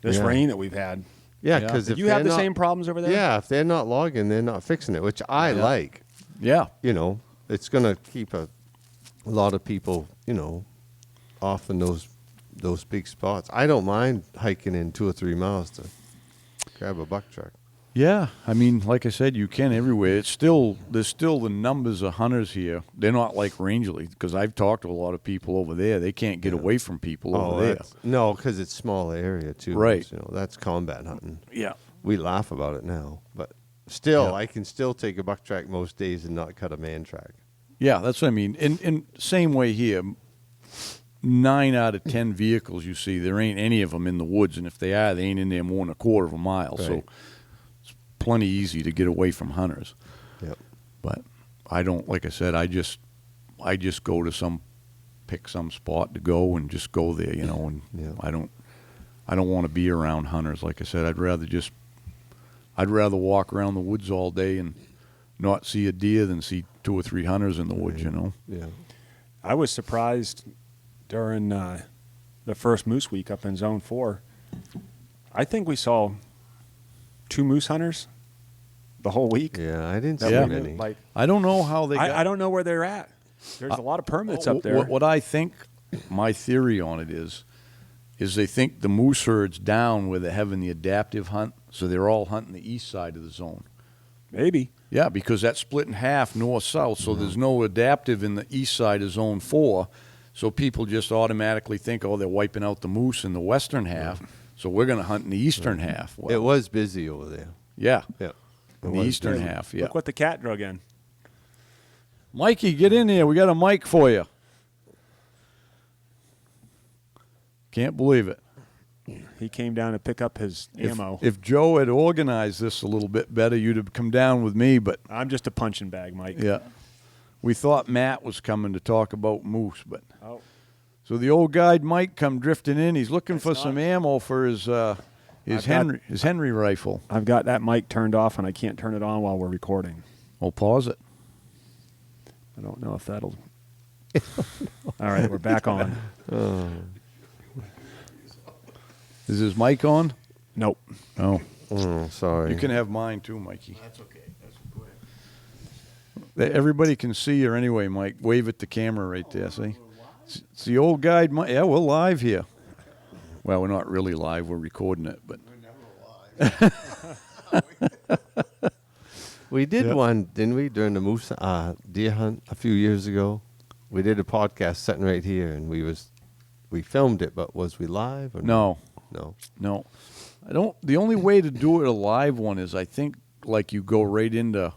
This Yeah. rain that we've had. Yeah, Yeah. because if You have the they're not- same problems over there? Yeah, if they're not logging, they're not fixing it, which I like. Yeah, You know, it's going to keep a lot of people, you know, off in those big spots. I don't mind hiking in 2 or 3 miles to grab a buck truck. yeah. I mean, like I said, you can everywhere. There's still the numbers of hunters here. They're not like Rangeley because I've talked to a lot of people over there. They can't get away from people over there. No, because it's smaller area too. Right. You know, that's combat hunting. Yeah, We laugh about it now, but still, Yeah. I can still take a buck track most days and not cut a man track. yeah. That's what I mean. In same way here. 9 out of 10 vehicles you see, there ain't any of them in the woods, and if they are, they ain't in there more than a quarter of a mile. So Right. it's plenty easy to get away from hunters. Yep. But I don't, like I said, I just go to pick some spot to go and just go there, you know. And Yeah. I don't want to be around hunters. Like I said, I'd rather walk around the woods all day and not see a deer than see 2 or 3 hunters in the woods, you know. Yeah. I was surprised during the first moose week up in Zone 4. I think we saw 2 moose hunters the whole week. Yeah, I didn't see Yeah. many. Like, I don't know how they got. I don't know where they're at. There's a lot of permits up there. What I think, my theory on it is they think the moose herd's down where they're having the adaptive hunt, so they're all hunting the east side of the zone. Maybe. Yeah, because that's split in half north-south, so there's no adaptive in the east side of Zone 4, so people just automatically think, oh, they're wiping out the moose in the western half, so we're going to hunt in the eastern half. Well, It was busy over there. yeah, Yeah. in the eastern half, yeah. Look what the cat drug in. Mikey, get in here. We got a mic for you. Can't believe it. He came down to pick up his ammo. If Joe had organized this a little bit better, you'd have come down with me, but I'm just a punching bag, Mike. yeah. We thought Matt was coming to talk about moose, but Oh, so the old guide Mike come drifting in. He's looking for That's some not- ammo for his I've got- Henry rifle. I've got that mic turned off and I can't turn it on while we're recording. Well, pause it. I don't know if that'll. All right, we're back on. Is his mic on? Nope. Oh. Sorry. You can have mine too, Mikey. That's okay. Everybody can see you anyway, Mike. Wave at the camera right there, see? It's the old guide, Mike. Yeah, we're live here. Well, we're not really live. We're recording it, but... We did one, didn't we, during the moose deer hunt a few years ago? We did a podcast sitting right here, and we filmed it, but was we live? Or No. No. I don't... The only way to do it a live one is, I think, like you go right into...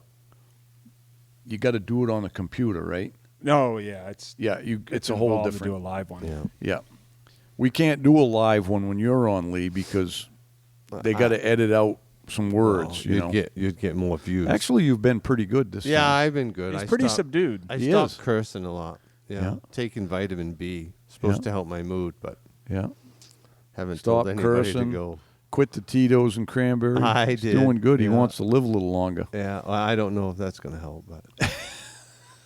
You got to do it on a computer, right? No, yeah, it's It's a whole involved to different... do a live one. Yeah. Yeah. We can't do a live one when you're on, Lee, because they got to edit out some words, you know. You'd get more views. Actually, you've been pretty good this yeah, time. I've been good. He's I pretty stopped- subdued. I He stopped is. cursing a lot. Yeah. Taking vitamin B. Supposed Yeah. to help my mood, but Yeah. haven't Stop told anybody cursing. to go. Quit the Tito's and cranberry. I He's did, doing good. He yeah. wants to live a little longer. Yeah, well, I don't know if that's going to help, but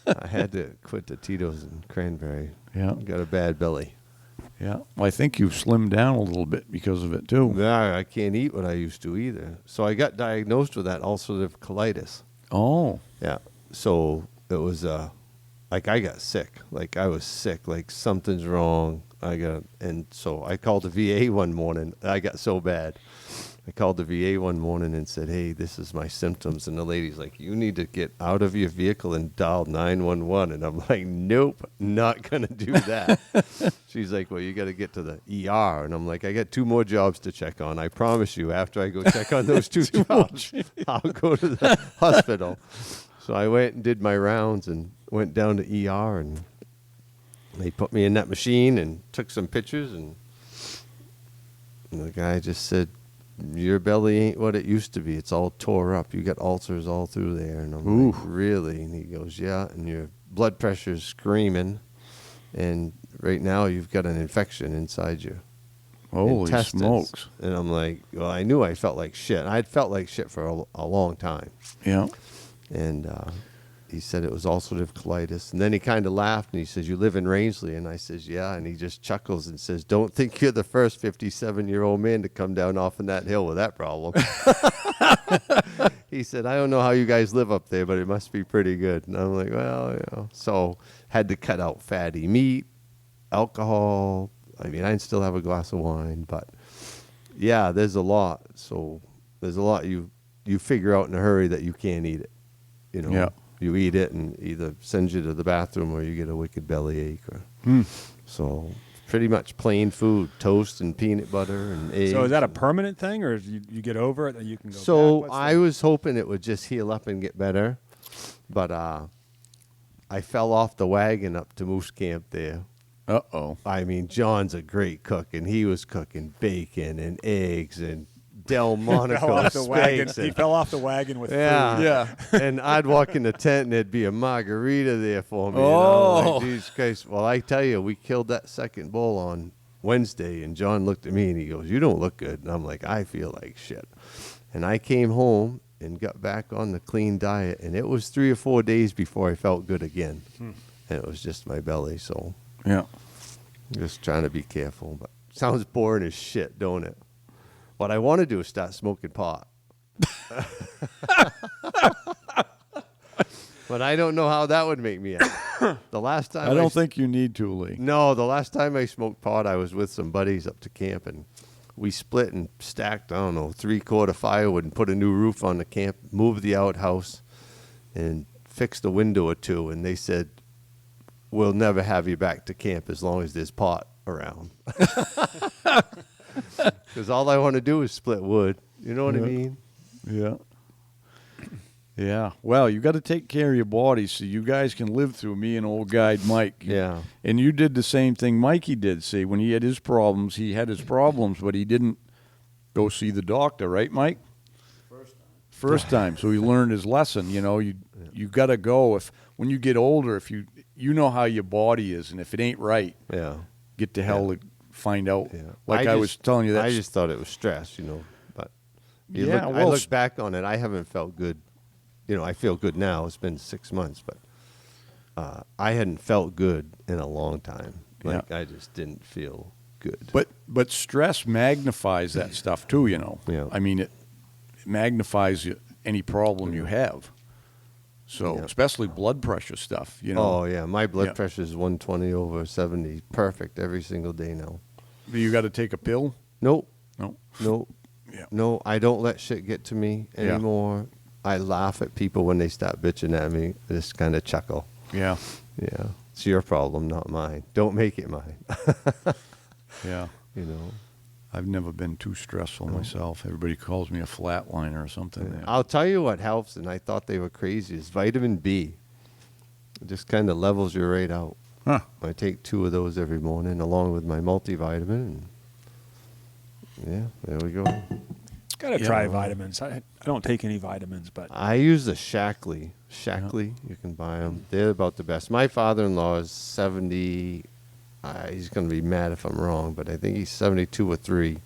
I had to quit the Tito's and cranberry. Yeah. Got a bad belly. Yeah. Well, I think you've slimmed down a little bit because of it, too. Yeah, I can't eat what I used to either. So I got diagnosed with that ulcerative colitis. Oh. Yeah. So it was like I got sick. Like I was sick. Like something's wrong. And so I called the VA one morning. I got so bad. I called the VA one morning and said, "Hey, this is my symptoms." And the lady's like, "You need to get out of your vehicle and dial 911." And I'm like, "Nope, not gonna do that." She's like, "Well, you got to get to the ER." And I'm like, "I got 2 more jobs to check on. I promise you, after I go check on those 2 jobs, I'll go to the hospital." So I went and did my rounds and went down to ER, and they put me in that machine and took some pictures, and the guy just said, "Your belly ain't what it used to be. It's all tore up. You got ulcers all through there." And I'm like, "Really?" And he goes, "Yeah, and your blood pressure's screaming, and right now you've got an infection inside your Holy intestines." smokes. And I'm like, well, I knew I felt like shit. I'd felt like shit for a long time. Yeah. And he said it was ulcerative colitis. And then he kind of laughed and he says, "You live in Rangeley?" And I says, "Yeah." And he just chuckles and says, "Don't think you're the first 57-year-old man to come down off in that hill with that problem." He said, "I don't know how you guys live up there, but it must be pretty good." And I'm like, well, you know. So had to cut out fatty meat, alcohol. I mean, I still have a glass of wine, but yeah, there's a lot. So there's a lot you figure out in a hurry that you can't eat it. You know, Yeah. You eat it and either sends you to the bathroom or you get a wicked bellyache. So pretty much plain food, toast and peanut butter and eggs. So is that a permanent thing, or you get over it and you can go So back? I was hoping it would just heal up and get better, but I fell off the wagon up to Moose Camp there. Uh-oh. I mean, John's a great cook, and he was cooking bacon and eggs and Delmonico steaks. He and- fell off the wagon with Yeah. food. Yeah. And I'd walk in the tent and there'd be a margarita there for me. Oh. You know? Like, Jesus Christ. Well, I tell you, we killed that second bull on Wednesday, and John looked at me and he goes, "You don't look good." And I'm like, "I feel like shit." And I came home and got back on the clean diet, and it was 3 or 4 days before I felt good again. And it was just my belly, so Yeah. just trying to be careful. But sounds boring as shit, don't it? What I want to do is start smoking pot. But I don't know how that would make me act. The last time I don't think you need to, Lee. No, the last time I smoked pot, I was with some buddies up to camp, and we split and stacked, I don't know, 3/4 firewood and put a new roof on the camp, moved the outhouse, and fixed a window or 2. And they said, "We'll never have you back to camp as long as there's pot around." Because all I want to do is split wood. You know what I mean? Yeah. Yeah. Well, you got to take care of your body so you guys can live through me and old guide Mike. Yeah. And you did the same thing Mikey did. See, when he had his problems, but he didn't go see the doctor, right, Mike? First time. So he learned his lesson. You know, you got to go. When you get older, if you know how your body is, and if it ain't right, Yeah. get to hell to find out. Yeah. Like I was telling you that. I just thought it was stress, you know. But Yeah, I well, look back on it, I haven't felt good. You know, I feel good now. It's been 6 months, but I hadn't felt good in a long time. Like Yeah. I just didn't feel good. But stress magnifies that stuff too, you know. Yeah. I mean, it magnifies any problem you have. So, Yeah. especially blood pressure stuff, you know. Oh yeah, my blood Yeah. pressure is 120/70, perfect every single day now. You got to take a pill? Nope, No. nope, Yeah. no. I don't let shit get to me Yeah. anymore. I laugh at people when they stop bitching at me. I just kind of chuckle. Yeah. Yeah, it's your problem, not mine. Don't make it mine. Yeah. You know. I've never been too stressful myself. Everybody calls me a flatliner or something. Yeah. I'll tell you what helps, and I thought they were crazy, is vitamin B. It just kind of levels you right out. Huh. I take 2 of those every morning along with my multivitamin. And yeah, there we go. Gotta Yeah. try vitamins. I don't take any vitamins, but I use the Shackley. Shackley, you can buy them. They're about the best. My father-in-law is 70. He's going to be mad if I'm wrong, but I think he's 72 or 3.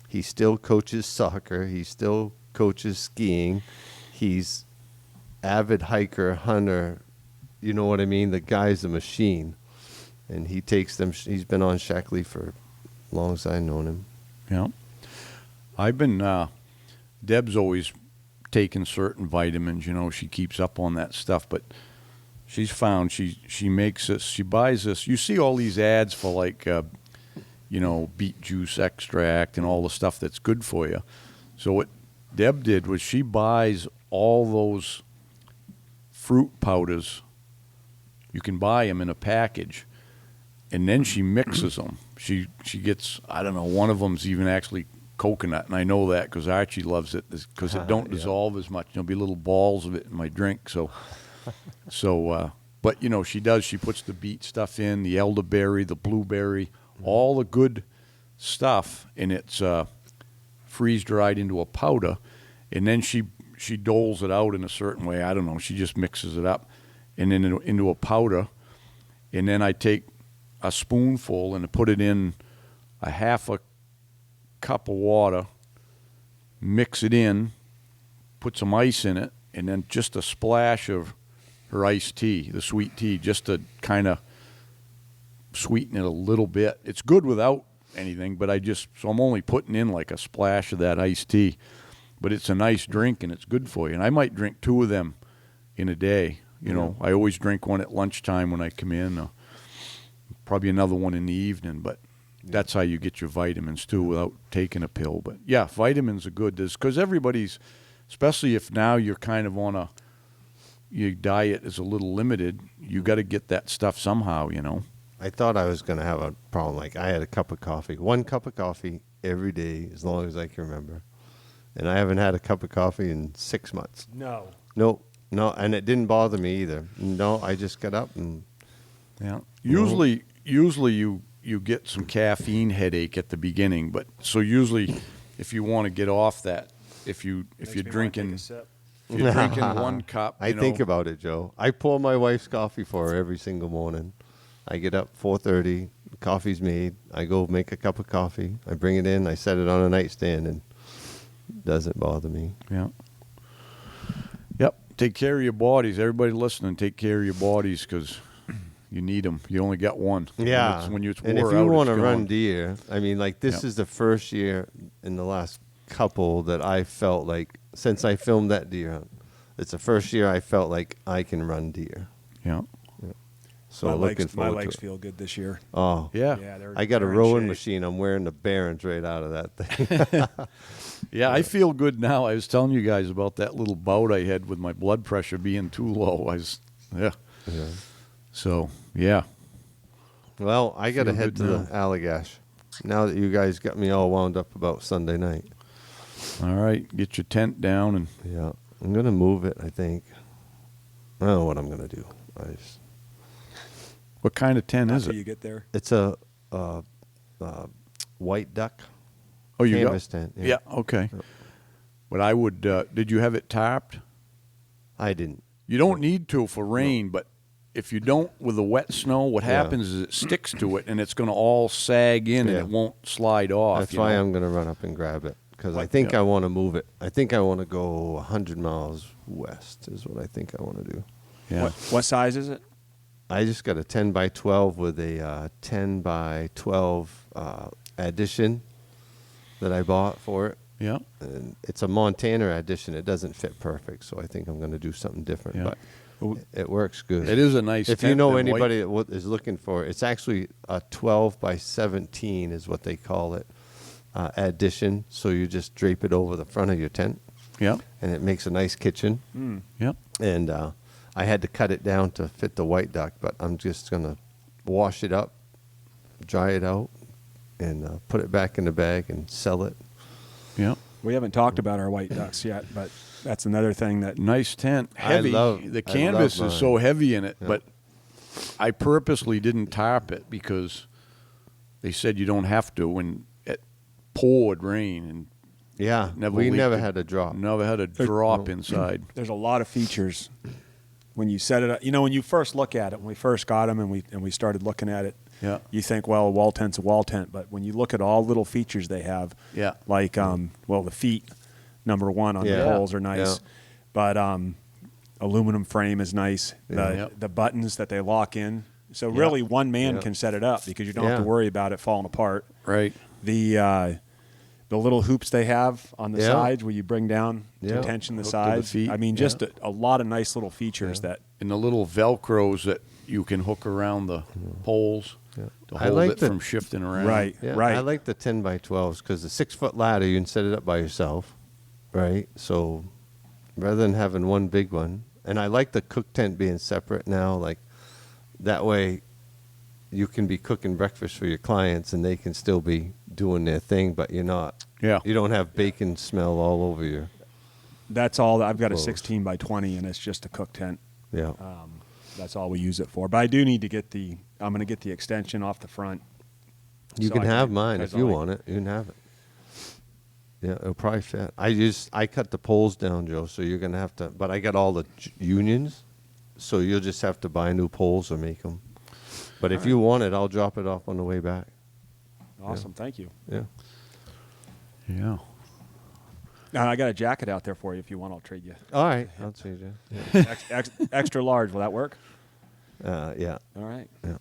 He still coaches soccer. He still coaches skiing. He's avid hiker, hunter. You know what I mean? The guy's a machine. And he takes them. He's been on Shackley for as long as I've known him. Yeah. I've been, Deb's always taken certain vitamins, you know, she keeps up on that stuff, but she's found she makes this, she buys this. You see all these ads for like, you know, beet juice extract and all the stuff that's good for you. So what Deb did was she buys all those fruit powders. You can buy them in a package, and then she mixes them. She gets, I don't know, one of them's even actually coconut, and I know that because Archie loves it because it don't Yeah. dissolve as much. There'll be little balls of it in my drink. So, but you know, she does. She puts the beet stuff in, the elderberry, the blueberry, all the good stuff, and it's freeze dried into a powder, and then she doles it out in a certain way. I don't know. She just mixes it up, and then into a powder, and then I take a spoonful and put it in a half a cup of water, mix it in, put some ice in it, and then just a splash of her iced tea, the sweet tea, just to kind of sweeten it a little bit. It's good without anything, but so I'm only putting in like a splash of that iced tea. But it's a nice drink and it's good for you. And I might drink 2 of them in a day. You know, I always drink one at lunchtime when I come in, probably another one in the evening, but that's how you get your vitamins too without taking a pill. But yeah, vitamins are good because everybody's, especially if now you're kind of on your diet is a little limited, you got to get that stuff somehow, you know. I thought I was going to have a problem. Like I had a cup of coffee, 1 cup of coffee every day as long as I can remember. And I haven't had a cup of coffee in 6 months. no. No, and it didn't bother me either. No, I just got up and Yeah. Usually you get some caffeine headache at the beginning, but so usually if you want to get off that, if you're drinking 1 cup, I think about it, Joe. I pour my wife's coffee for her every single morning. I get up 4:30, coffee's made. I go make a cup of coffee. I bring it in. I set it on a nightstand, and it doesn't bother me. Yeah. Yep. Take care of your bodies. Everybody listening, take care of your bodies because you need them. You only got one. Yeah. When it's And if wore you out, want to it's run gone. deer, I mean, like this Yep. is the first year in the last couple that I felt like since I filmed that deer hunt. It's the first year I felt like I can run deer. Yeah. So my looking legs, my forward legs to it. feel good this year. Oh, Yeah. Yeah, I got a they're in rowing shape. machine. I'm wearing the bearings right out of that thing. Yeah, I feel good now. I was telling you guys about that little bout I had with my blood pressure being too low. Yeah. So, yeah. Well, I got to Feel head good to now. the Allagash. Now that you guys got me all wound up about Sunday night. All right. Get your tent down and Yeah. I'm going to move it, I think. I don't know what I'm going to do. what kind of tent is After it? you get there. It's a white duck Oh, you got canvas tent. Yeah, okay. Yep. But I would did you have it tarped? I didn't. You don't need to for rain, but if you don't with the wet snow, what Yeah. happens is it sticks to it and it's going to all sag in and Yeah. it won't slide off. That's you why know? I'm going to run up and grab it. Because I What- think yeah. I want to move it. I think I want to go 100 miles west is what I think I want to do. Yeah. What size is it? I just got a 10 by 12 with a 10 by 12 addition that I bought for it. Yeah. And it's a Montana addition. It doesn't fit perfect, so I think I'm going to do something different. Yeah. But it works good. It is a nice If tent, you know them anybody that is looking for it, it's actually a 12 by 17 is what they call it, addition. So you just drape it over the front of your tent, Yeah. and it makes a nice kitchen. Yeah. And I had to cut it down to fit the white duck, but I'm just going to wash it up, dry it out, and put it back in the bag and sell it. Yeah. We haven't talked about our white ducks yet, but that's another thing that Nice tent. Heavy. The I canvas love is so mine. heavy in it, Yeah. but I purposely didn't tarp it because they said you don't have to when it poured rain and Yeah, never we leaked never it. had a drop. Never had a drop inside. there's a lot of features when you set it up. You know, when you first look at it, when we first got them and we started looking at it, Yeah. you think, well, a wall tent's a wall tent. But when you look at all little features they have, Yeah. like, well, the feet, number one on the Yeah. poles are nice. Yeah. But aluminum frame is nice. Yep. The buttons that they lock in. So really one man Yeah. can set it up because you don't have to Yeah. worry about it falling apart. Right. The little hoops they have on the Yeah. sides where you bring down Yeah. to tension the Hook to the sides. feet. I mean, just a lot of nice little features that And the little Velcros that you can hook around the poles to I hold like it the- from shifting around. Right. Yeah, I like the 10 by 12s because the 6-foot ladder, you can set it up by yourself, right? So rather than having one big one, and I like the cook tent being separate now, like that way you can be cooking breakfast for your clients and they can still be doing their thing, but you're not. Yeah. You don't have bacon smell all over you. That's all. I've got a Close. 16 by 20, and it's just a cook tent. Yeah. That's all we use it for. But I do need to get I'm going to get the extension off the front. You so can I have mine because if you I- want it. You can have it. Yeah, it'll probably fit. I cut the poles down, Joe, so you're gonna have to. But I got all the unions, so you'll just have to buy new poles or make them. But if you want it, I'll drop it off on the way back. Awesome. Thank you. Yeah. Yeah. Now, I got a jacket out there for you. If you want, I'll trade you. All right, I'll change it. Extra large. Will that work? Yeah. All right. Yeah.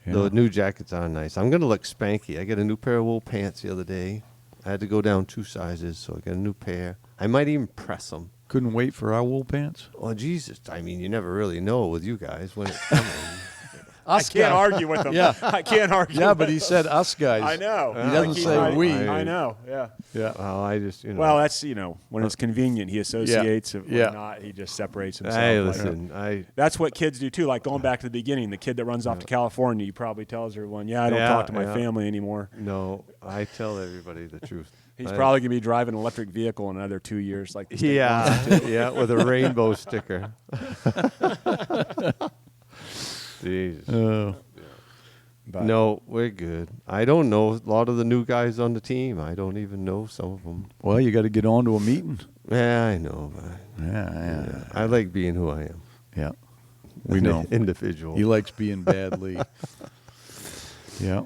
The new jackets are nice. I'm gonna look spanky. I got a new pair of wool pants the other day. I had to go down 2 sizes, so I got a new pair. I might even press them. Couldn't wait for our wool pants. Oh Jesus! I mean, you never really know with you guys when it's coming. I can't argue with him. Yeah. I can't argue. Yeah, with but he him. said us guys. I know. He doesn't say we. I know. Yeah. Yeah. Well, I just Well, that's when it's convenient, he associates it. When Yeah. not, he just separates himself. Hey, Like, listen, that's what kids do too. Like going back to the beginning, the kid that runs off to California, he probably tells everyone, "Yeah, I don't Yeah, talk to my yeah. family anymore." No, I tell everybody the truth. He's probably gonna be driving an electric vehicle in another 2 years. Like the state wants him yeah, yeah, with a rainbow sticker. Jesus. to. But No, we're good. I don't know a lot of the new guys on the team. I don't even know some of them. Well, you got to get on to a meeting. Yeah, I know. But Yeah. I like being who I am. Yeah. We know. Individual. He likes being badly. Yeah.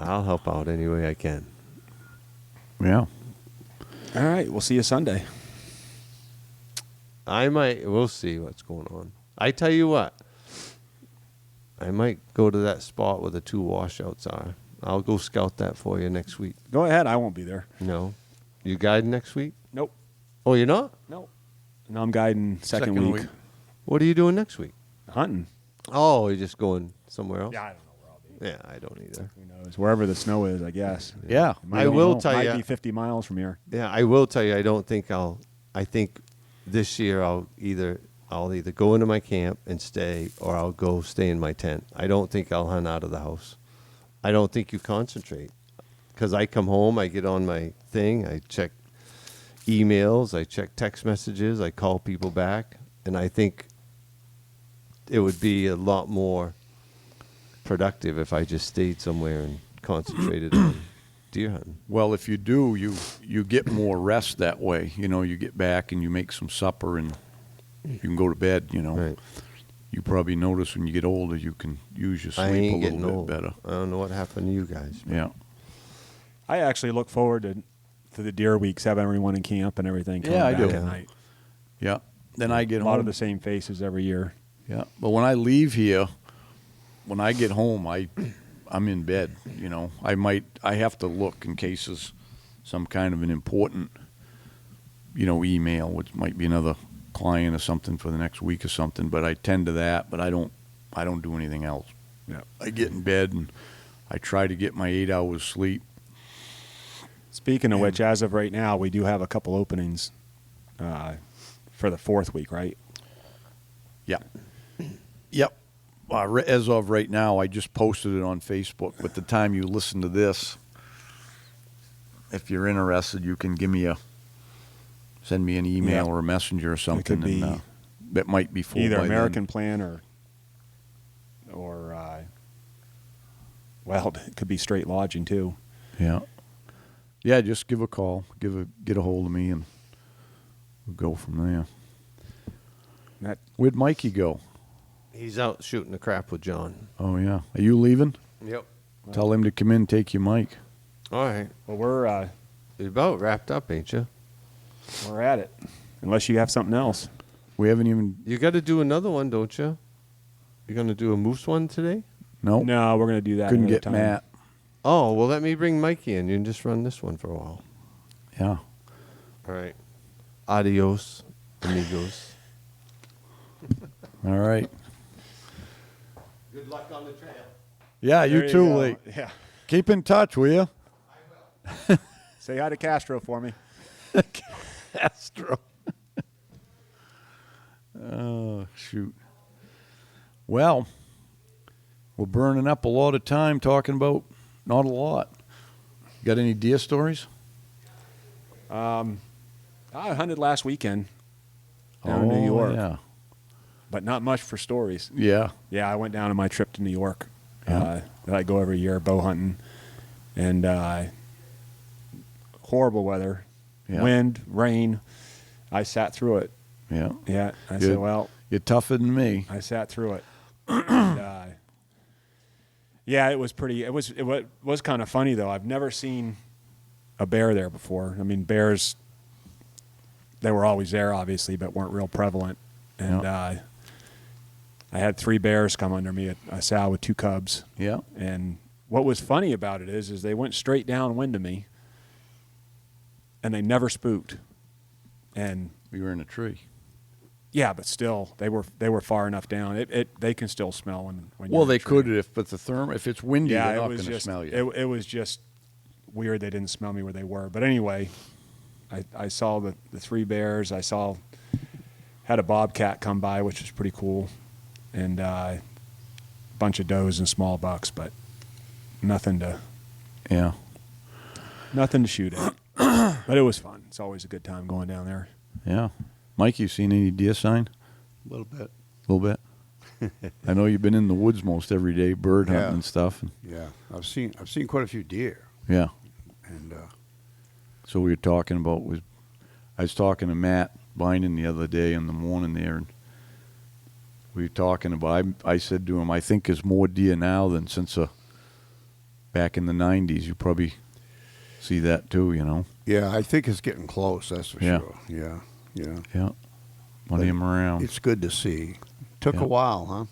I'll help out any way I can. Yeah. all right, we'll see you Sunday. We'll see what's going on. I tell you what, I might go to that spot where the 2 washouts are. I'll go scout that for you next week. Go ahead. I won't be there. No. You guiding next week? Nope. Oh, you're not? Nope. No, I'm guiding second week. What are you doing next week? Hunting. Oh, you're just going somewhere else? Yeah, I don't know where I'll be. Yeah, I don't either. Who knows? Wherever the snow is, I guess. Yeah. It might I be- will tell might ya- be 50 miles from here. Yeah, I will tell you, I think this year I'll either go into my camp and stay or I'll go stay in my tent. I don't think I'll hunt out of the house. I don't think you concentrate. Because I come home, I get on my thing, I check emails, I check text messages, I call people back, and I think it would be a lot more productive if I just stayed somewhere and concentrated on deer hunting. Well, if you do, you get more rest that way. You get back and you make some supper and you can go to bed, Right. You probably notice when you get older you can use your I sleep a ain't little getting bit old. better. I don't know what happened to you guys. Yeah. I actually look forward to the deer weeks, having everyone in camp and everything. Yeah, I coming do. back at night. Yeah. Then I get A home. lot of the same faces every year. Yeah, but when I leave here, when I get home, I'm in bed. I have to look in case there's some kind of an important, email, which might be another client or something for the next week or something. But I tend to that, but I don't do anything else. Yeah. I get in bed and I try to get my 8 hours sleep. Speaking of which, as of right now, we do have a couple openings for the 4th week, right? Yep. As of right now, I just posted it on Facebook. But the time you listen to this, if you're interested, you can send me an email or a messenger or something. It could be that might be full either by American Plan or well, it could be straight lodging too. Then. Yeah. Just give a call, get a hold of me, and we'll go from there. Where'd Mikey go? He's out shooting the crap with John. Oh yeah. Are you leaving? Yep. Tell him to come in and take your mic. All right. Well, we're You're about wrapped up, ain't you? at it. Unless you have something else. We haven't even. You got to do another one, don't you? You're going to do a moose one today? No. No, we're going to do that. Couldn't another get time. Matt. Oh, well, let me bring Mikey in. You can just run this one for a while. Yeah. All right. Adios, amigos. All right. Good luck on the trail. Yeah, There you too, go. Lee. Yeah. Keep in touch, will you? Say hi to Castro for me. Castro. Oh, shoot. Well, we're burning up a lot of time talking about not a lot. Got any deer stories? I hunted last weekend down in New York, Yeah. but not much for stories. Yeah. Yeah, I went down on my trip to New York. Yeah. That I go every year bow hunting, and horrible weather, Yeah. wind, rain. I sat through it. Yeah. Yeah, I Good. said, well, You're tougher than me. I sat through it. And, yeah, it was pretty. It was kind of funny though. I've never seen a bear there before. I mean, bears. They were always there, obviously, but weren't real prevalent. And I had 3 bears come under me. A sow with 2 cubs. Yeah. And what was funny about it is they went straight downwind of me, and they never spooked. And We were in a tree. yeah, but still, they were far enough down. They can still smell when Well, you're in they a tree. could if it's windy, Yeah, they're it not was going to just smell you. it was just weird they didn't smell me where they were. But anyway, I saw the 3 bears. I had a bobcat come by, which was pretty cool, and a bunch of does and small bucks, but nothing to shoot at. But it was fun. It's always a good time going down there. Yeah. Mike, you seen any deer sign? A little bit. A little bit. I know you've been in the woods most every day, bird hunting Yeah. and stuff. Yeah, I've seen quite a few deer, Yeah. and So we were talking about I was talking to Matt Bynum the other day in the morning there, and we were talking about. I said to him, I think there's more deer now than since back in the '90s. You probably see that too, you know. yeah, I think it's getting close. That's for Yeah. sure. Yeah, yeah. Yeah. Plenty of them around. It's good to see. Took Yeah. a while, huh?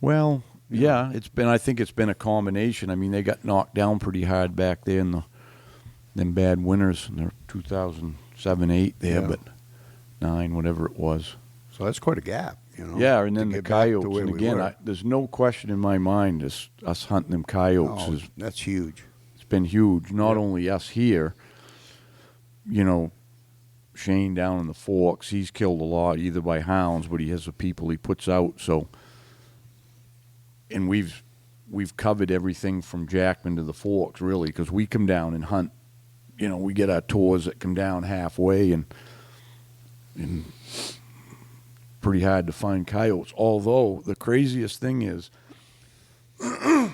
Well, yeah, I think it's been a combination. I mean, they got knocked down pretty hard back there in them bad winters in 2007, 8 there, Yeah. but 9, whatever it was. So that's quite a gap, you know. Yeah, and to then the get back to coyotes. where And we again, were. there's no question in my mind us hunting them coyotes Oh, is that's huge. it's been huge. Not Yeah. only us here, you know, Shane down in the Forks, he's killed a lot either by hounds, but he has the people he puts out. So, and we've covered everything from Jackman to the Forks really, because we come down and hunt. You know, we get our tours that come down halfway, and pretty hard to find coyotes. Although the craziest thing is,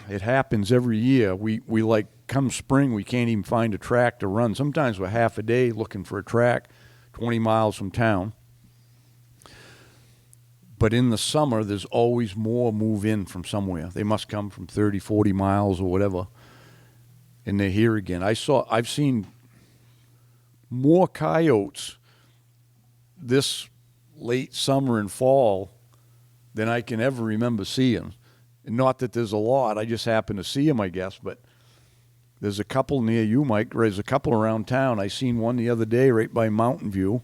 it happens every year. We like come spring, we can't even find a track to run. Sometimes we're half a day looking for a track 20 miles from town. But in the summer, there's always more move in from somewhere. They must come from 30, 40 miles or whatever, and they're here again. I've seen more coyotes this late summer and fall than I can ever remember seeing. Not that there's a lot. I just happen to see them, I guess. But there's a couple near you, Mike. There's a couple around town. I seen one the other day right by Mountain View,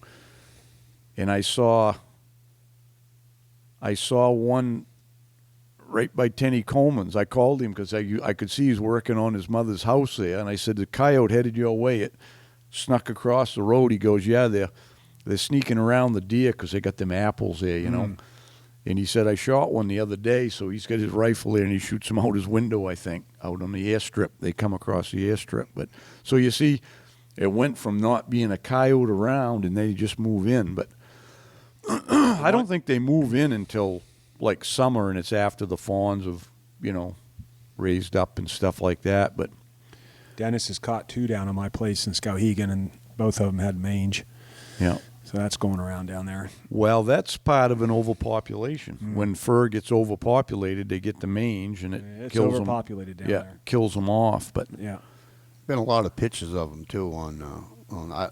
and I saw one right by Tenny Coleman's. I called him because I could see he's working on his mother's house there, and I said, the coyote headed your way. It snuck across the road. He goes, yeah, they're sneaking around the deer because they got them apples there, you know. And he said, I shot one the other day, so he's got his rifle there, and he shoots them out his window, I think, out on the airstrip. They come across the airstrip. But so you see, it went from not being a coyote around, and they just move in. But I don't think they move in until, like, summer, and it's after the fawns have, you know, raised up and stuff like that. But Dennis has caught 2 down on my place in Skowhegan, and both of them had mange. yeah. So that's going around down there. Well, that's part of an overpopulation. When fur gets overpopulated, they get the mange, and It's kills overpopulated them. down there. Kills them off. But Yeah. Been a lot of pictures of them too on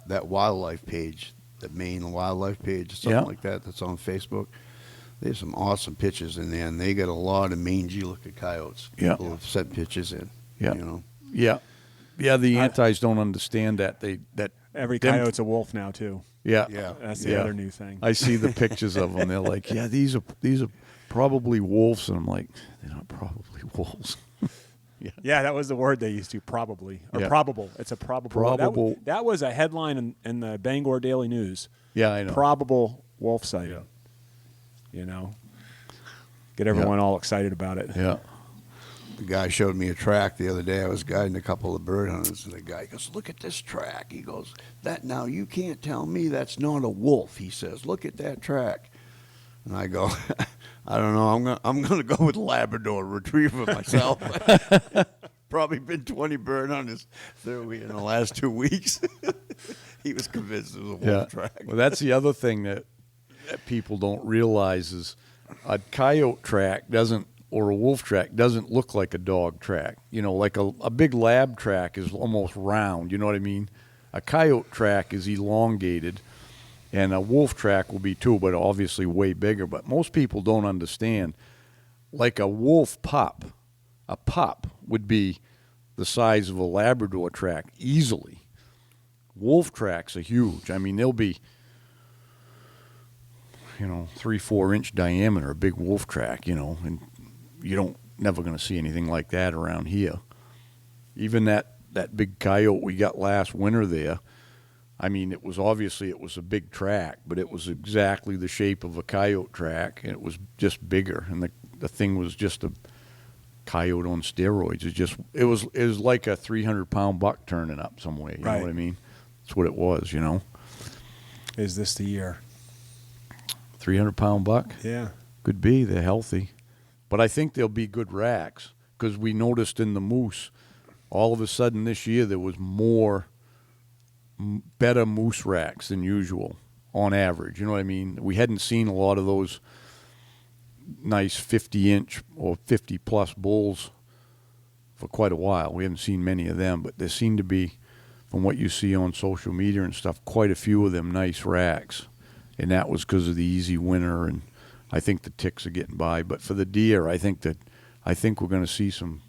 that wildlife page, the Maine wildlife page, or something Yeah. like that. That's on Facebook. There's some awesome pictures in there, and they got a lot of mangy looking coyotes. Yeah. People have sent pictures in. Yeah. You know. yeah, the antis don't understand that. Every them- coyote's a wolf now, too. Yeah, Yeah. That's the Yeah. other new thing. I see the pictures of them. They're like, yeah, these are probably wolves, and I'm like, they're not probably wolves. Yeah, that was the word they used to, probably. Or Yeah. probable. It's a probable. Probable. That was a headline in the Bangor Daily News. Yeah, I know. Probable wolf sighting. You know? Get everyone all excited about it. Yeah, The guy showed me a track the other day. I was guiding a couple of bird hunters, and the guy goes, "Look at this track." He goes, "That now you can't tell me that's not a wolf." He says, "Look at that track." And I go, "I don't know. I'm gonna go with Labrador Retriever myself." Probably been 20 bird hunters through in the last 2 weeks. He was convinced it was a wolf track. Well, that's the other thing that people don't realize is a coyote track doesn't, or a wolf track doesn't look like a dog track. You know, like a big lab track is almost round. You know what I mean? A coyote track is elongated, and a wolf track will be too, but obviously way bigger. But most people don't understand. Like a wolf pup, a pup would be the size of a Labrador track easily. Wolf tracks are huge. I mean, they'll be, 3-4 inch diameter, a big wolf track, and you never going to see anything like that around here. Even that big coyote we got last winter there, I mean, it was a big track, but it was exactly the shape of a coyote track, and it was just bigger, and the thing was just a coyote on steroids. It was like a 300-pound buck turning up some way. You know what I mean? That's what it was. Is this the year? 300-pound buck. Yeah. Could be. They're healthy. But I think they'll be good racks because we noticed in the moose, all of a sudden this year there was more better moose racks than usual on average. You know what I mean? We hadn't seen a lot of those nice 50-inch or 50-plus bulls for quite a while. We haven't seen many of them, but there seem to be, from what you see on social media and stuff, quite a few of them nice racks. And that was because of the easy winter, and I think the ticks are getting by. But for the deer, I think we're going to see some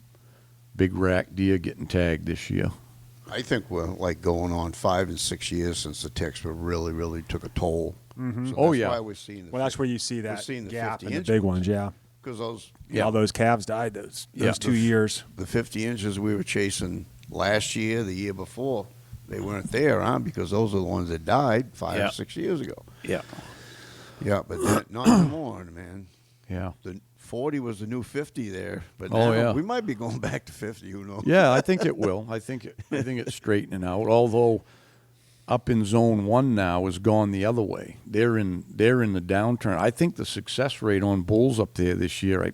big rack deer getting tagged this year. I think we're like going on 5 and 6 years since the ticks were really, really took a toll. Mm-hmm. So Oh, that's yeah. why we're seeing the Well, that's where you see we're that seeing the gap in the 50-inch big ones, yeah. because those All those calves died those Yeah. 2 years. the 50 inches we were chasing last year, the year before, they weren't there, huh? Because those are the ones that died 5 Yeah. or 6 years ago. Yeah. Yeah, but not anymore, man. Yeah. The 40 was the new 50 there, but Oh, now yeah. we might be going back to 50. Who knows? Yeah, I think it will. I think it's straightening out. Although up in zone 1 now is gone the other way. They're in the downturn. I think the success rate on bulls up there this year.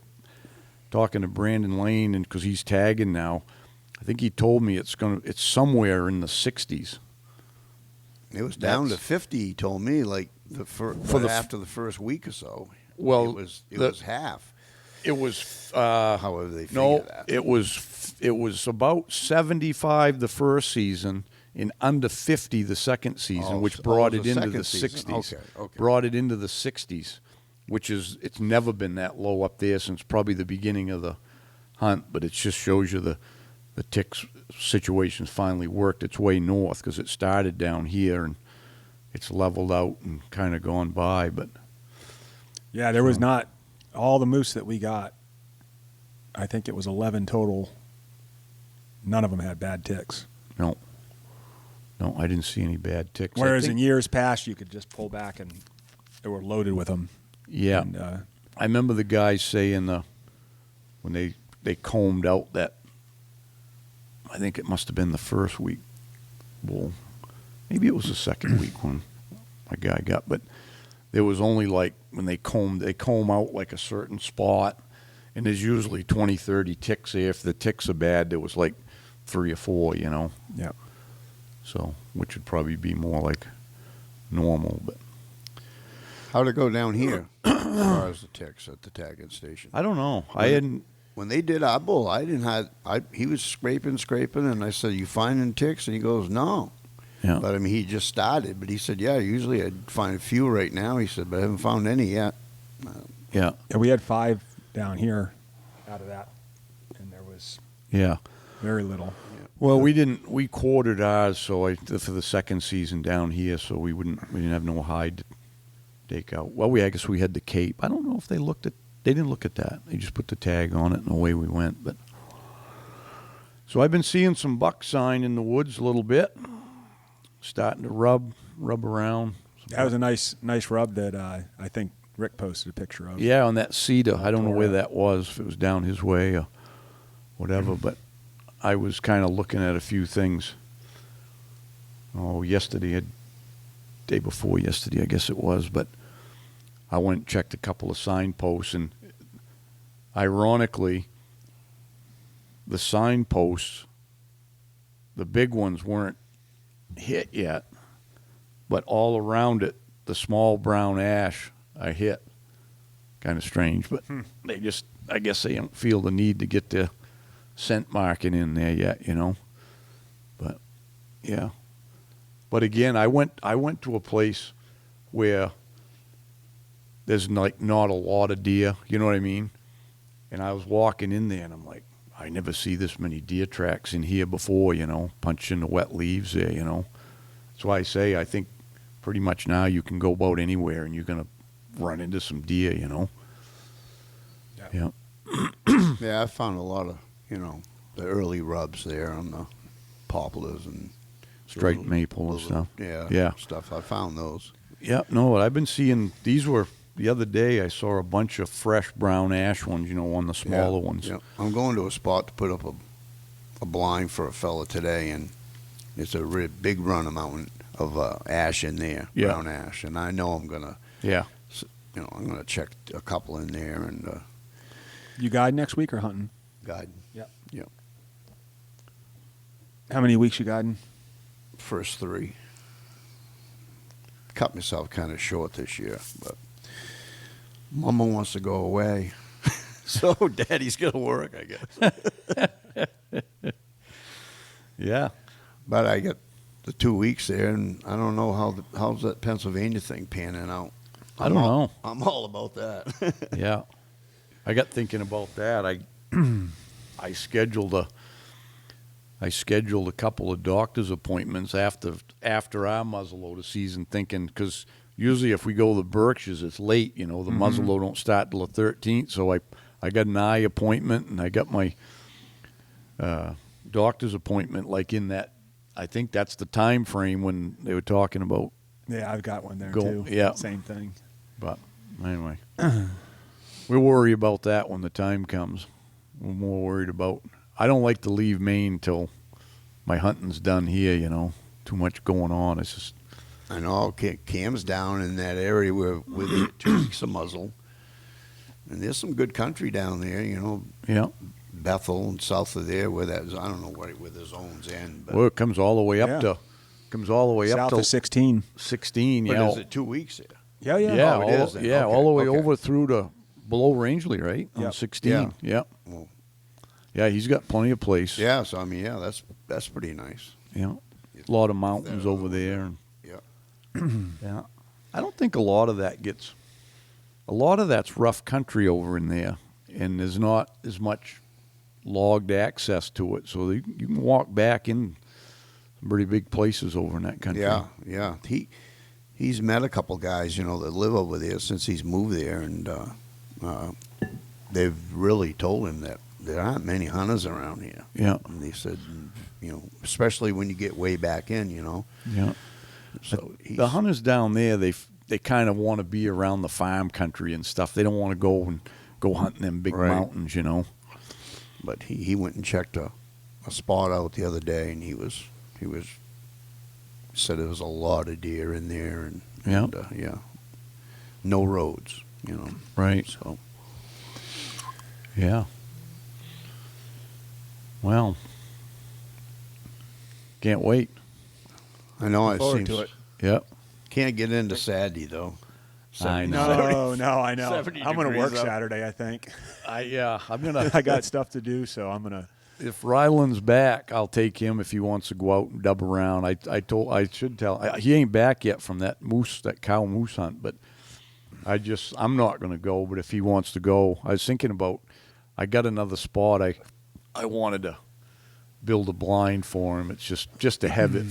Talking to Brandon Lane, and because he's tagging now, I think he told me it's somewhere in the 60s. It was down to 50. He told me like after the first week or so. Well, it was half. It was However they figure no, that. it was about 75 the first season and under 50 the second season, which brought it into the 60s. Okay. Brought it into the 60s. which is, it's never been that low up there since probably the beginning of the hunt, but it just shows you the ticks situation's finally worked its way north, because it started down here and it's leveled out and kind of gone by. But Yeah, there was not all the moose that we got. I think it was 11 total. None of them had bad ticks. no, I didn't see any bad ticks. I Whereas think- in years past, you could just pull back and they were loaded with them. yeah, And, I remember the guys saying when they combed out that, I think it must have been the first week bull. Maybe it was the second week when my guy got, but there was only like, when they comb out like a certain spot, and there's usually 20, 30 ticks there. If the ticks are bad, there was like 3 or 4, you know. yeah. So, which would probably be more like normal, but How'd it go down here as far as the ticks at the tagging station? I don't know. I hadn't. When they did our bull, he was scraping, and I said, "You finding ticks?" And he goes, "No." Yeah. But I mean, he just started. But he said, "Yeah, usually I'd find a few right now." He said, "But I haven't found any yet." Yeah. Yeah, we had 5 down here out of that, and there was Yeah. very little. Well, we quartered ours, so for the second season down here, so we didn't have no hide to take out. Well, I guess we had the Cape. I don't know if they didn't look at that. They just put the tag on it and away we went. But so I've been seeing some buck sign in the woods a little bit, starting to rub around. That was a nice rub that I think Rick posted a picture of. Yeah, on that cedar. I don't know where that was, if it was down his way or whatever, but I was kind of looking at a few things. Day before yesterday, I guess it was, but I went and checked a couple of signposts, and ironically, the signposts, the big ones weren't hit yet, but all around it, the small brown ash I hit. Kind of strange, but I guess they don't feel the need to get the scent marking in there yet, you know. But yeah. But again, I went to a place where there's like not a lot of deer, you know what I mean? And I was walking in there and I'm like, I never see this many deer tracks in here before, you know, punching the wet leaves there, you know. That's why I say I think pretty much now you can go about anywhere and you're going to run into some deer, you know. Yeah. Yeah, I found a lot of the early rubs there on the poplars and Striped little- maple and little- stuff. Yeah, stuff. I found those. Yeah, no, I've been seeing, these were, the other day I saw a bunch of fresh brown ash ones, you know, on the smaller ones. Yeah. I'm going to a spot to put up a blind for a fella today, and it's a really big run amount of ash in there, Yeah. brown ash, and I know I'm gonna, Yeah. I'm gonna check a couple in there and You guide next week or hunting? guide. Yep. Yep. How many weeks you guiding? First 3. Cut myself kind of short this year, but Mama wants to go away, so Daddy's gonna work, I guess. Yeah. But I got the 2 weeks there, and I don't know how's that Pennsylvania thing panning out. I don't know. I'm all about that. Yeah. I got thinking about that. I scheduled a couple of doctor's appointments after our muzzleloader season, thinking, because usually if we go to the Berkshires, it's late, you know, the muzzleloader don't start till the 13th. So I got an eye appointment, and I got my doctor's appointment like in that, I think that's the time frame when they were talking about. Yeah, I've got one there Go- too. yeah. Same thing. But anyway, we'll worry about that when the time comes. We're more worried about, I don't like to leave Maine till my hunting's done here, you know. Too much going on. It's just, I know Cam's down in that area where with 2 weeks of muzzle, and there's some good country down there, you know. yeah. Bethel and south of there, where that is, I don't know where the zones end, but Well, it comes all the way up Yeah. to, South of 16. 16. but Yeah. is it 2 weeks there? Yeah, yeah. Yeah, Oh, it all, is then. yeah, Okay, all the way okay. over through to below Rangeley, right? On Yep. 16. Yeah. Yeah. Well, Yeah, he's got plenty of place. yeah, so I mean, yeah, that's pretty nice. Yeah. A lot of mountains over there. And, Yeah. yeah. I don't think a lot of that gets a lot of that's rough country over in there, and there's not as much logged access to it. So you can walk back in some pretty big places over in that country. Yeah, yeah. He's met a couple guys, that live over there since he's moved there, and they've really told him that there aren't many hunters around here. Yeah. And they said, especially when you get way back in, Yeah. So The hunters down there, they kind of want to be around the farm country and stuff. They don't want to go hunting them big Right. mountains, But he went and checked a spot out the other day, and he said there was a lot of deer in there, and Yeah. no roads, Right. So Yeah. Well, can't wait. I know it Forward seems to it. Yep. can't get into Saturday though. I know. No, I know. 70 I'm going to work degrees up. Saturday, I think. I'm gonna. I got stuff to do, so I'm going to. If Ryland's back, I'll take him if he wants to go out and dub around. He ain't back yet from that cow moose hunt, but I'm not going to go. But if he wants to go, I was thinking about, I got another spot. I wanted to build a blind for him. It's just to have it.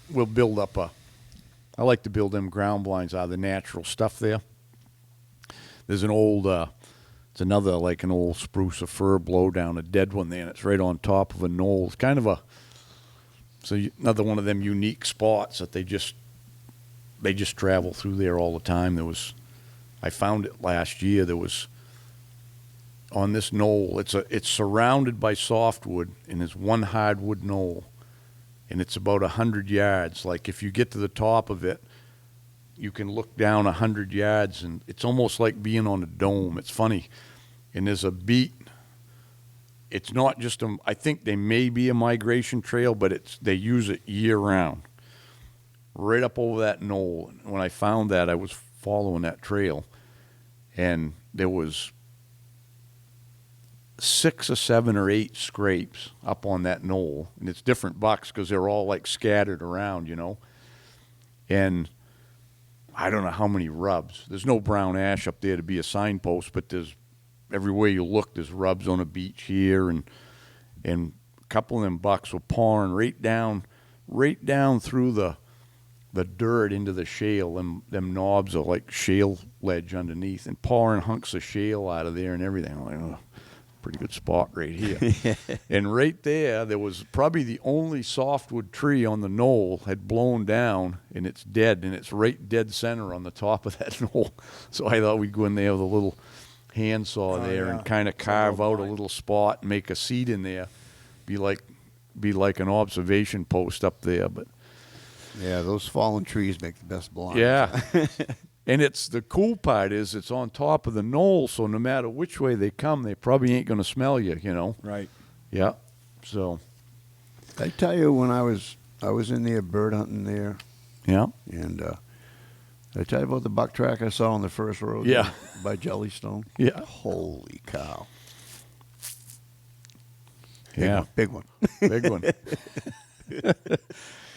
We'll build up I like to build them ground blinds out of the natural stuff there. There's an old, it's another like an old spruce or fir blowdown, a dead one there, and it's right on top of a knoll. It's kind of another one of them unique spots that they just travel through there all the time. I found it last year. There was on this knoll. It's surrounded by softwood, and there's one hardwood knoll. And it's about 100 yards. Like if you get to the top of it, you can look down 100 yards, and it's almost like being on a dome. It's funny. And there's a beat. It's not just I think they may be a migration trail, but they use it year round. Right up over that knoll. And when I found that, I was following that trail, and there was 6 or 7 or 8 scrapes up on that knoll, and it's different bucks because they're all like scattered around, and I don't know how many rubs. There's no brown ash up there to be a signpost, but there's everywhere you look, there's rubs on a beach here, and a couple of them bucks were pawing right down through the dirt into the shale. Them knobs are like shale ledge underneath, and pawing hunks of shale out of there and everything. I'm like, oh, pretty good spot right here. And right there was probably the only softwood tree on the knoll had blown down, and it's dead, and it's right dead center on the top of that knoll. So I thought we'd go in there with a little handsaw and kind of carve out a little spot and make a seat in there, be like an observation post up there. But Yeah, those fallen trees make the best blinds. yeah. And the cool part is it's on top of the knoll, so no matter which way they come, they probably ain't going to smell you, Right. Yeah. So, I tell you, when I was in there bird hunting there, yeah. and did I tell you about the buck track I saw on the first road? Yeah. By Jellystone. Yeah. Holy cow. Yeah. Big one. Big one.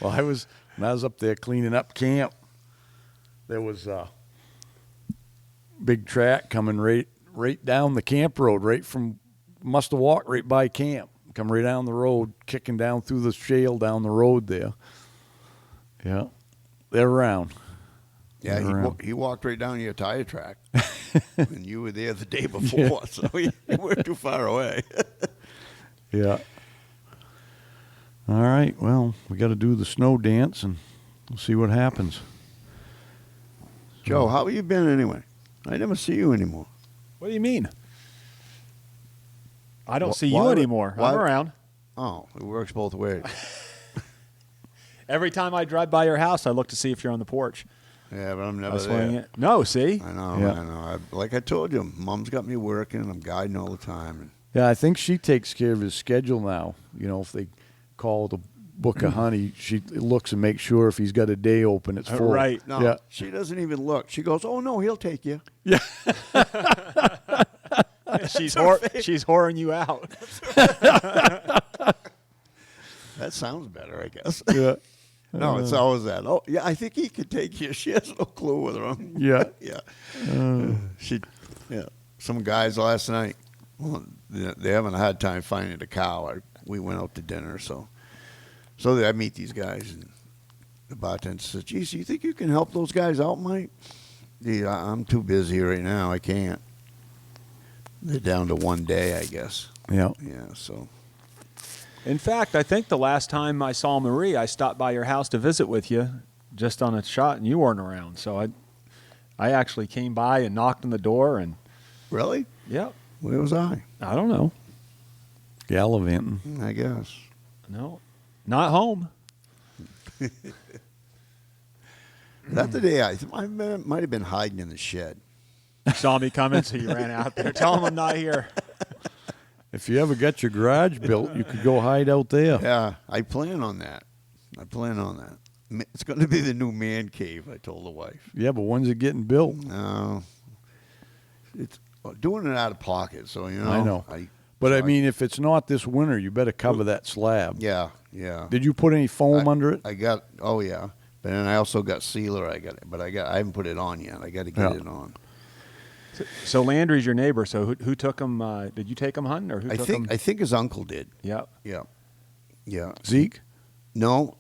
Well, when I was up there cleaning up camp, there was a big track coming right down the camp road, must have walked right by camp, come right down the road, kicking down through the shale down the road there. Yeah. They're around. Yeah, he walked right down your tire track, and you were there the day before, so you weren't too far away. Yeah. All right. Well, we got to do the snow dance, and we'll see what happens. Joe, how have you been anyway? I never see you anymore. What do you mean? I don't see why you would- anymore. why- I'm around. Oh, it works both ways. Every time I drive by your house, I look to see if you're on the porch. Yeah, but I'm I never was swinging there. it. No, see? I know, Yeah. I know. Like I told you, Mom's got me working. I'm guiding all the time. And Yeah, I think she takes care of his schedule now. If they call to book a honey, she looks and makes sure if he's got a day open, it's full. Right. no, Yeah. she doesn't even look. She goes, "Oh no, he'll take you." She's whoring you out. That sounds better, I guess. Yeah. No, it's always that. Oh, yeah, I think he could take you. She has no clue with him. Yeah. Yeah. Yeah. Some guys last night, well, they having a hard time finding a cow. We went out to dinner, so I meet these guys, and the bartender says, "Geez, you think you can help those guys out, Mike?" Yeah, I'm too busy right now. I can't. They're down to one day, I guess. Yeah. Yeah, so. In fact, I think the last time I saw Marie, I stopped by your house to visit with you just on a shot, and you weren't around. So I actually came by and knocked on the door, and Really? yeah, Where was I? I don't know. Gallivanting. I guess. No, not home. That the day I might have been hiding in the shed. You saw me coming, so you ran out there. Tell him I'm not here. If you ever got your garage built, you could go hide out there. Yeah, I plan on that. It's going to be the new man cave, I told the wife. Yeah, but when's it getting built? No. It's doing it out of pocket, so, you know. I know. But I mean, if it's not this winter, you better cover that slab. Yeah, yeah. Did you put any foam under it? I got, oh, yeah. But then I also got sealer. I haven't put it on yet. I got to get it on. So Landry's your neighbor. So who took him? Did you take him hunting, or who I took think him? I think his uncle did. Yeah. Yeah, yeah. Zeke? No.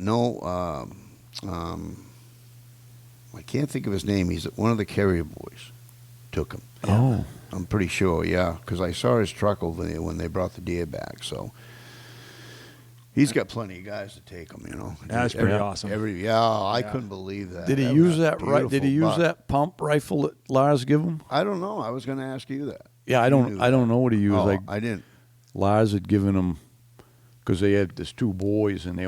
I can't think of his name. He's one of the Carrier boys. Took him. Oh. I'm pretty sure. Yeah, because I saw his truck over there when they brought the deer back. So he's got plenty of guys to take him. You know. That's pretty awesome. I couldn't believe that. Did he That use was that right? Did he use beautiful buck. that pump rifle that Lars give him? I don't know. I was going to ask you that. Yeah, I You don't. knew I don't that. know what he used. Oh, Like I didn't. Lars had given him because they had this two boys, and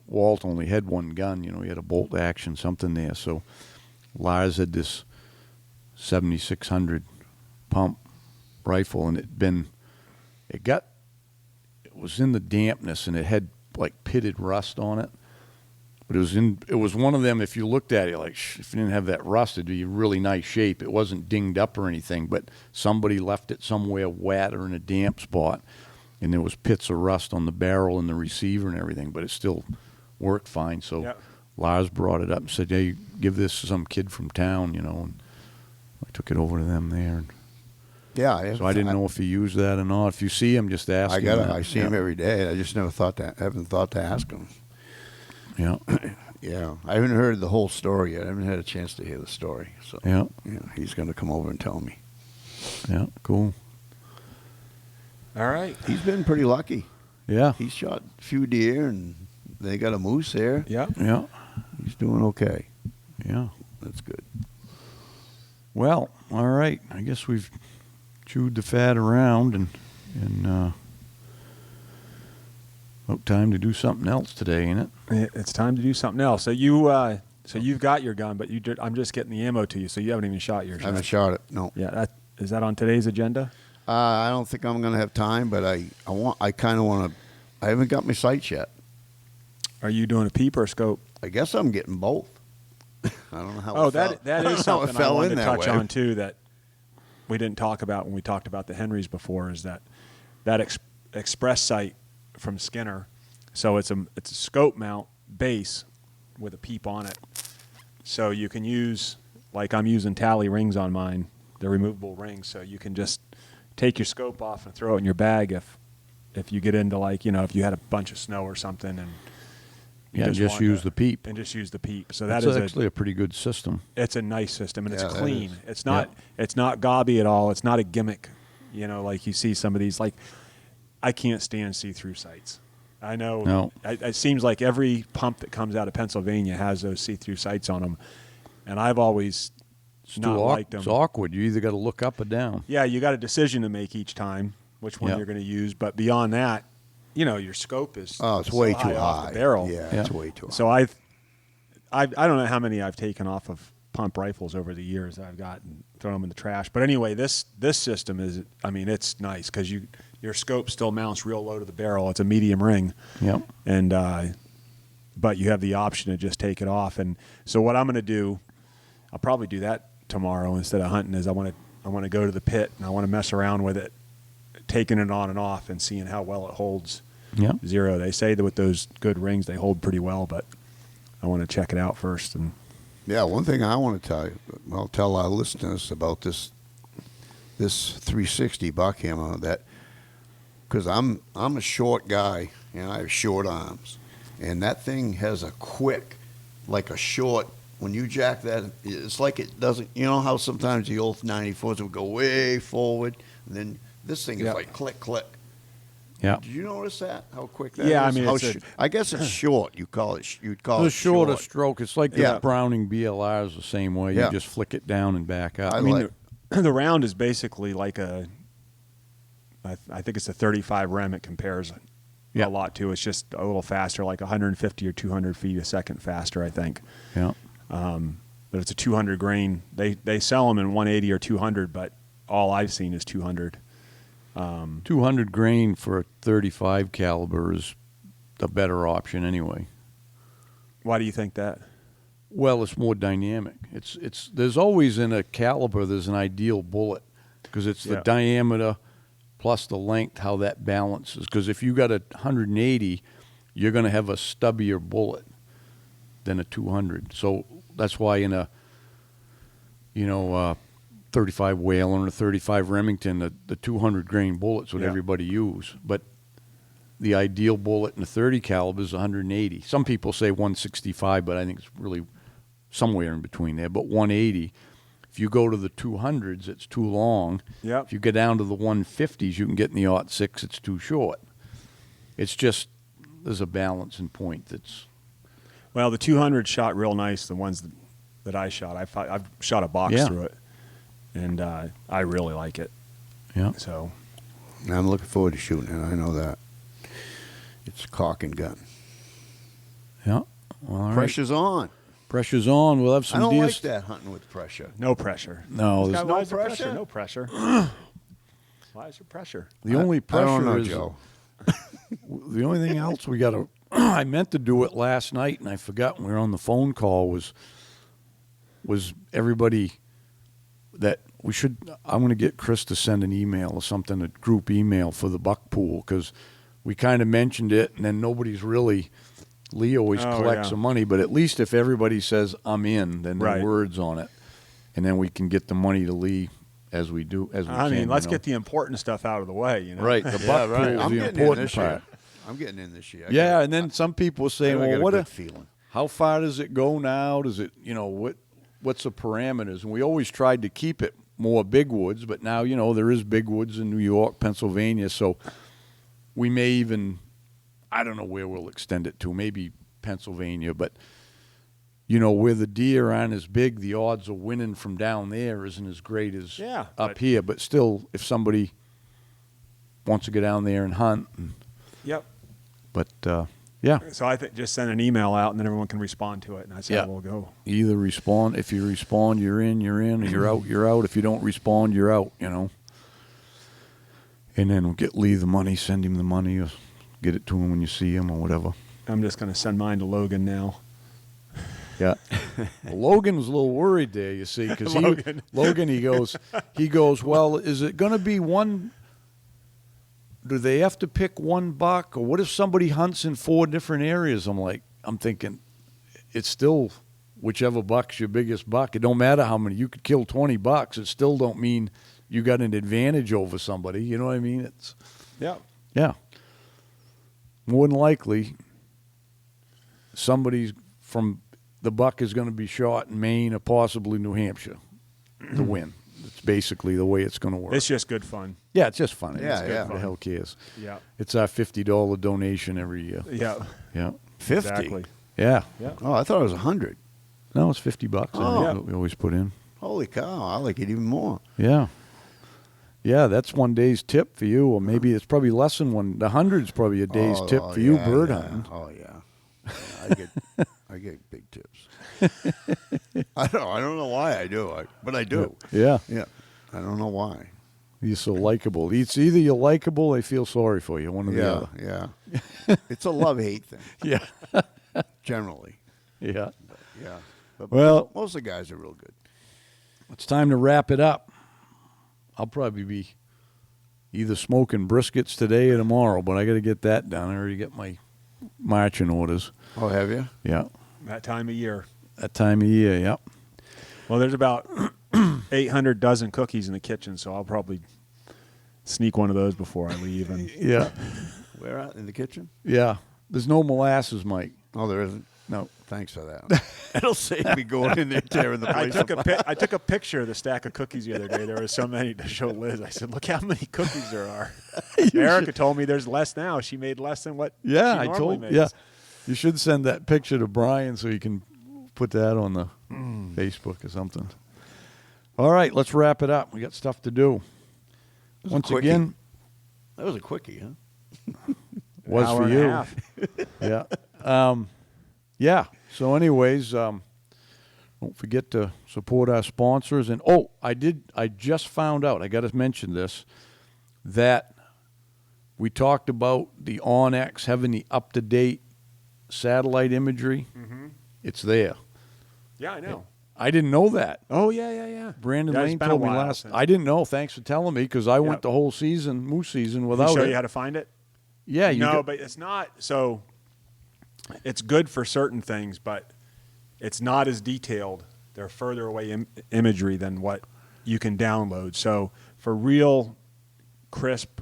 Walt only had one gun. You know, he had a bolt action something there. So Lars had this 7600 pump rifle, and it was in the dampness, and it had like pitted rust on it. But it was one of them, if you looked at it, like, if you didn't have that rust, it'd be in really nice shape. It wasn't dinged up or anything, but somebody left it somewhere wet or in a damp spot, and there was pits of rust on the barrel and the receiver and everything, but it still worked fine. So Yep. Lars brought it up and said, "Hey, give this to some kid from town," you know, and I took it over to them there. Yeah. So I didn't know if he used that or not. If you see him, just ask him. I see him every day. I just haven't thought to ask him. Yeah. Yeah, I haven't heard the whole story yet. I haven't had a chance to hear the story. So Yeah. He's going to come over and tell me. Yeah. Cool. All right. He's been pretty lucky. Yeah. He's shot a few deer, and they got a moose there. Yeah. Yeah. He's doing okay. Yeah. That's good. Well, all right. I guess we've chewed the fat around and about time to do something else today, ain't it? It's time to do something else. So you've got your gun, but I'm just getting the ammo to you, so you haven't even shot yours. I haven't yet. shot it. No. Yeah. Is that on today's agenda? I don't think I'm going to have time, but I kind of want to. I haven't got my sights yet. Are you doing a peep or a scope? I guess I'm getting both. I don't know how. Oh, it fell. that is I don't know how it something I fell wanted in to that touch way. on too. That we didn't talk about when we talked about the Henrys before. Is that express sight from Skinner? So it's a scope mount base with a peep on it. So you can use, like I'm using Tally rings on mine, they're removable rings. So you can just take your scope off and throw it in your bag if you get into, like, you know, if you had a bunch of snow or something and you Just want use to- the peep. and just use the peep. So That's that is actually a pretty good system. it's a nice system, and Yeah, it's that clean. is. It's not gaudy at all. It's not a gimmick. You know, like you see some of these. Like, I can't stand see-through sights. I know. No. It seems like every pump that comes out of Pennsylvania has those see-through sights on them, and I've always not liked them. It's awkward. You either got to look up or down. Yeah, you got a decision to make each time which one Yeah. you're going to use. But beyond that, you know, your scope is Oh, it's so way too off high. the barrel. Yeah, Yeah. it's way too high. So I don't know how many I've taken off of pump rifles over the years that I've got and thrown them in the trash. But anyway, this system is, I mean, it's nice because your scope still mounts real low to the barrel. It's a medium ring. Yep. And but you have the option to just take it off. And so what I'm going to do, I'll probably do that tomorrow instead of hunting. Is I want to go to the pit and I want to mess around with it, taking it on and off and seeing how well it holds Yep. zero. They say that with those good rings they hold pretty well, but I want to check it out first. And Yeah, one thing I want to tell our listeners about this 360 buck hammer, that because I'm a short guy and I have short arms, and that thing has a quick, like a short. When you jack that, it's like it doesn't. You know how sometimes the old 94s would go way forward, and then this thing is Yeah. like click click. Yeah. Did you notice that? How quick that is? Yeah, I mean, How it's I guess it's short. You call it. You'd call The it shorter short. stroke. It's like Yeah. the Browning BLR is the same way. Yeah. You just flick it down and back up. I I mean, like- the round is basically like I think it's a 35 rem. It compares Yeah. a lot to. It's just a little faster, like 150 or 200 feet a second faster, I think. yeah. But it's a 200 grain. They sell them in 180 or 200, but all I've seen is 200. 200 grain for a 35 caliber is the better option anyway. Why do you think that? Well, it's more dynamic. It's there's always in a caliber there's an ideal bullet because it's the Yeah. diameter plus the length, how that balances. Because if you got a 180, you're going to have a stubbier bullet than a 200. So that's why in a 35 Whalen and a 35 Remington, the 200 grain bullets what Yeah. everybody use. But the ideal bullet in a 30 caliber is 180. Some people say 165, but I think it's really somewhere in between there. But 180, if you go to the 200s, it's too long. Yep. If you get down to the 150s, you can get in the .6, it's too short. It's just there's a balancing point that's Well, the 200 shot real nice. The ones that I shot, I've shot a box Yeah. through it, and I really like it. yeah. So I'm looking forward to shooting it. I know that. It's cock and gun. Yeah. Well, all right. Pressure's on. Pressure's on. We'll have I some don't deer. like that hunting with pressure. no pressure. No, Why there's no is there pressure? No pressure. Why is there pressure? the only I pressure don't know, is Joe. the only thing else we got to. I meant to do it last night and I forgot when we were on the phone call. Was everybody that we should? I'm going to get Chris to send an email or something, a group email for the buck pool because we kind of mentioned it and then nobody's really. Lee always Oh, collects yeah. the money, but at least if everybody says I'm in, then Right. the words on it, and then we can get the money to Lee as we do as we I can. mean, let's you know? get the important stuff out of the way. You know, right. The buck pool is I'm the getting in important this part. year. I'm getting in this year. Yeah, and then some people say, I "Well, got a what? good feeling. How far does it go now? Does it, what's the parameters?" And we always tried to keep it more big woods, but now there is big woods in New York, Pennsylvania, so we may even, I don't know where we'll extend it to, maybe Pennsylvania, but where the deer aren't as big, the odds of winning from down there isn't as great as Yeah, up but- here. But still, if somebody wants to go down there and hunt, Yep. but yeah. So I think just send an email out and then everyone can respond to it, and that's Yeah. how we'll go. Either respond. If you respond, you're in, or you're out, you're out. If you don't respond, you're out, And then we'll get Lee the money, send him the money, or get it to him when you see him or whatever. I'm just going to send mine to Logan now. Yeah. Well, Logan was a little worried there, you see, because Logan, he goes, well, is it going to be one? Do they have to pick one buck, or what if somebody hunts in 4 different areas? I'm thinking, it's still whichever buck's your biggest buck. It don't matter how many. You could kill 20 bucks. It still don't mean you got an advantage over somebody. You know what I mean? It's Yeah. yeah. More than likely, somebody's from the buck is going to be shot in Maine or possibly New Hampshire to win. It's basically the way it's going to work. It's just good fun. Yeah, it's just fun. Yeah, It's yeah. Who the hell cares? Yeah. It's our $50 donation every year. Yeah. Yeah. 50. Exactly. Yeah. Yeah. Oh, I thought it was 100. No, it's $50. Oh. I think we always put in. Holy cow! I like it even more. Yeah. Yeah, that's one day's tip for you, or maybe it's probably less than one. The 100's probably a day's tip for you, yeah, bird yeah. hunting. Oh yeah. I get big tips. I don't know why I do, but I do. Yeah. Yeah. I don't know why. You're so likable. It's either you're likable, they feel sorry for you, one or the Yeah, other. yeah. It's a love-hate thing, Yeah. generally. Yeah. Yeah. But Well- most of the guys are real good. It's time to wrap it up. I'll probably be either smoking briskets today or tomorrow, but I got to get that done. I already get my marching orders. Oh, have you? Yeah. That time of year. That time of year, yep. Well, there's about 800 dozen cookies in the kitchen, so I'll probably sneak one of those before I leave. And Yeah, Where at? In the kitchen? yeah. There's no molasses, Mike. Oh, there isn't. No. Thanks for that. That'll save me going in there tearing the I place apart. I took a picture of the stack of cookies the other day. There were so many to show Liz. I said, "Look how many cookies there are." Erica told me there's less now. She made less than what Yeah, she I normally told. makes. Yeah, you should send that picture to Brian so he can put that on the Facebook or something. All right, let's wrap it up. We got stuff to do. was a Once quickie. again, That was a quickie, huh? was Hour for and a you. half. Yeah. Yeah. So, anyways, don't forget to support our sponsors. And I just found out. I got to mention this, that we talked about the OnX having the up-to-date satellite imagery. Mm-hmm. It's there. Yeah, I know. I didn't know that. Oh yeah. Brandon Yeah, it's Lane been a told me while last. since- I didn't know. Thanks for telling me, because I went Yep. the whole season, moose season, Did without he show it. you how to find it? Yeah, you No, got- but it's not. So it's good for certain things, but it's not as detailed. They're further away imagery than what you can download. So for real crisp,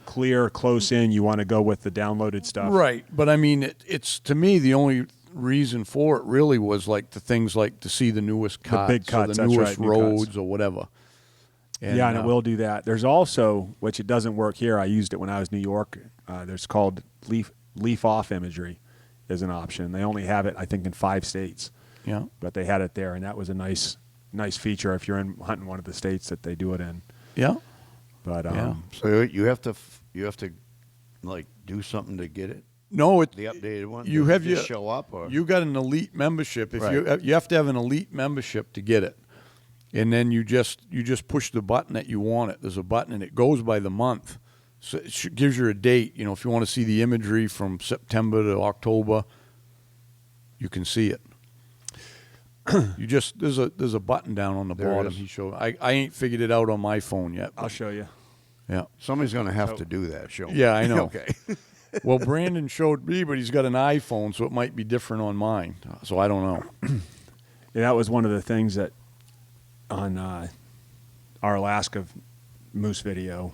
clear, close in, you want to go with the downloaded stuff. Right, but I mean, it's to me the only reason for it really was like the things like to see the newest cuts, big cuts, or the that's newest right, new cuts. roads or whatever. Yeah, and it will do that. There's also, which it doesn't work here. I used it when I was in New York. There's called leaf off imagery is an option. They only have it, I think, in 5 states. Yeah, But they had it there, and that was a nice feature if you're in hunting one of the states that they do it in. yeah, But yeah. So you have to like do something to get it, No, the updated one. You Does it have just your show up, or you got an elite membership. If Right. you have to have an elite membership to get it, and then you just push the button that you want it. There's a button, and it goes by the month. So it gives you a date. You know, if you want to see the imagery from September to October, you can see it. You just there's a button down on the There it bottom. is. He showed. I ain't figured it out on my phone yet. I'll show you. Yeah. somebody's going to have to do that? Show me. Yeah, I know. Okay. Well, Brandon showed me, but he's got an iPhone, so it might be different on mine. So I don't know. Yeah, that was one of the things that on our Alaska moose video,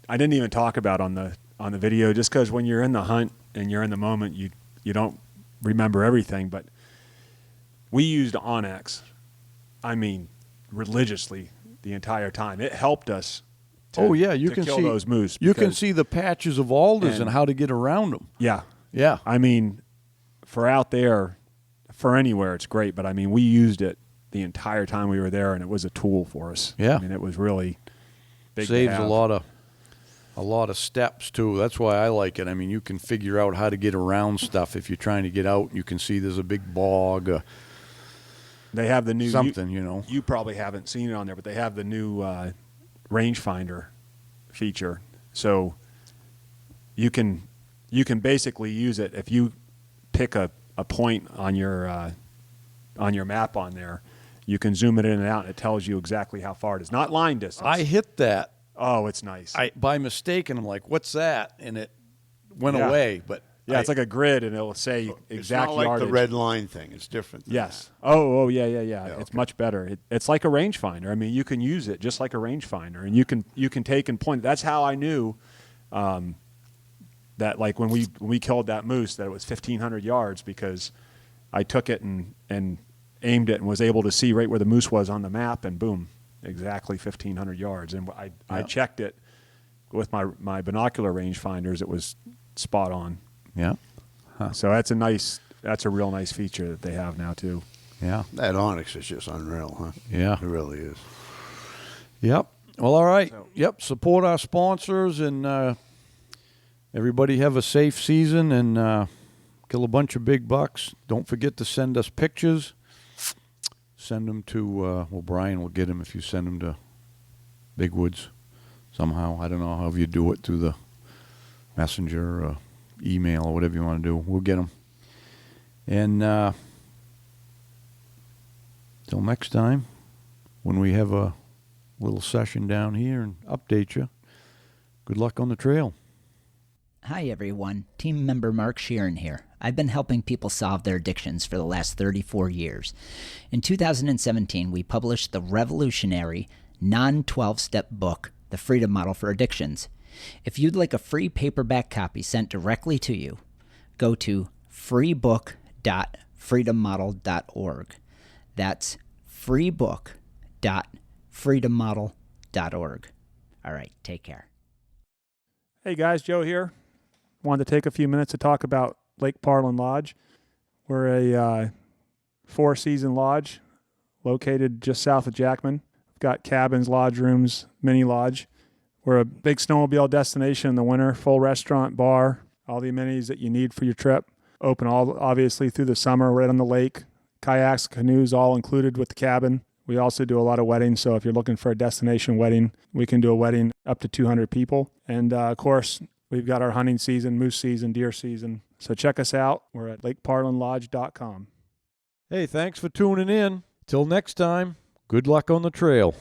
I didn't even talk about on the video, just because when you're in the hunt and you're in the moment, you don't remember everything. But we used OnX, I mean, religiously the entire time. It helped us. Oh yeah, you to can kill see those moose. You can because- see the patches of alders and And- how to get around them. Yeah, Yeah, I mean, for out there, for anywhere, it's great. But I mean, we used it the entire time we were there, and it was a tool for us. Yeah. I mean, it was really big. to saves have. a lot of steps too. That's why I like it. I mean, you can figure out how to get around stuff if you're trying to get out. You can see there's a big bog, They have the new something. You know. You probably haven't seen it on there, but they have the new rangefinder feature. So you can basically use it if you pick a point on your map on there. You can zoom it in and out, and it tells you exactly how far it is. Not line distance. I hit that Oh, it's nice. by mistake, and I'm like, "What's that?" And it went Yeah. away. But yeah, it's like a grid, and it'll say It's exact not like yardage. the red line thing. It's different. than Yes. Oh, yeah. It's okay. much better. It's like a rangefinder. I mean, you can use it just like a rangefinder, and you can take and point. That's how I knew that, like when we killed that moose, that it was 1,500 yards, because I took it and aimed it and was able to see right where the moose was on the map, and boom, exactly 1,500 yards. And I checked it with my binocular rangefinders. It was spot on. yeah, So that's a real nice feature that they have now too. yeah, That Onyx is just unreal, huh? yeah. It really is. Yep. Well, all right. So- Yep. Support our sponsors, and everybody have a safe season, and kill a bunch of big bucks. Don't forget to send us pictures. Send them to, Brian will get them if you send them to Big Woods somehow. I don't know how you do it, through the messenger or email or whatever you want to do. We'll get them. And till next time, when we have a little session down here and update you, good luck on the trail. Hi everyone, team member Mark Sheeran here. I've been helping people solve their addictions for the last 34 years. In 2017, we published the revolutionary non-12-step book, The Freedom Model for Addictions. If you'd like a free paperback copy sent directly to you, go to freebook.freedommodel.org. That's freebook.freedommodel.org. All right, take care. Hey guys, Joe here. Wanted to take a few minutes to talk about Lake Parlin Lodge. We're a 4-season lodge located just south of Jackman. We've got cabins, lodge rooms, mini lodge. We're a big snowmobile destination in the winter, full restaurant, bar, all the amenities that you need for your trip. Open all obviously through the summer, right on the lake. Kayaks, canoes, all included with the cabin. We also do a lot of weddings, so if you're looking for a destination wedding, we can do a wedding up to 200 people. And of course, we've got our hunting season, moose season, deer season. So check us out. We're at lakeparlinlodge.com. Hey, thanks for tuning in. Till next time, good luck on the trail.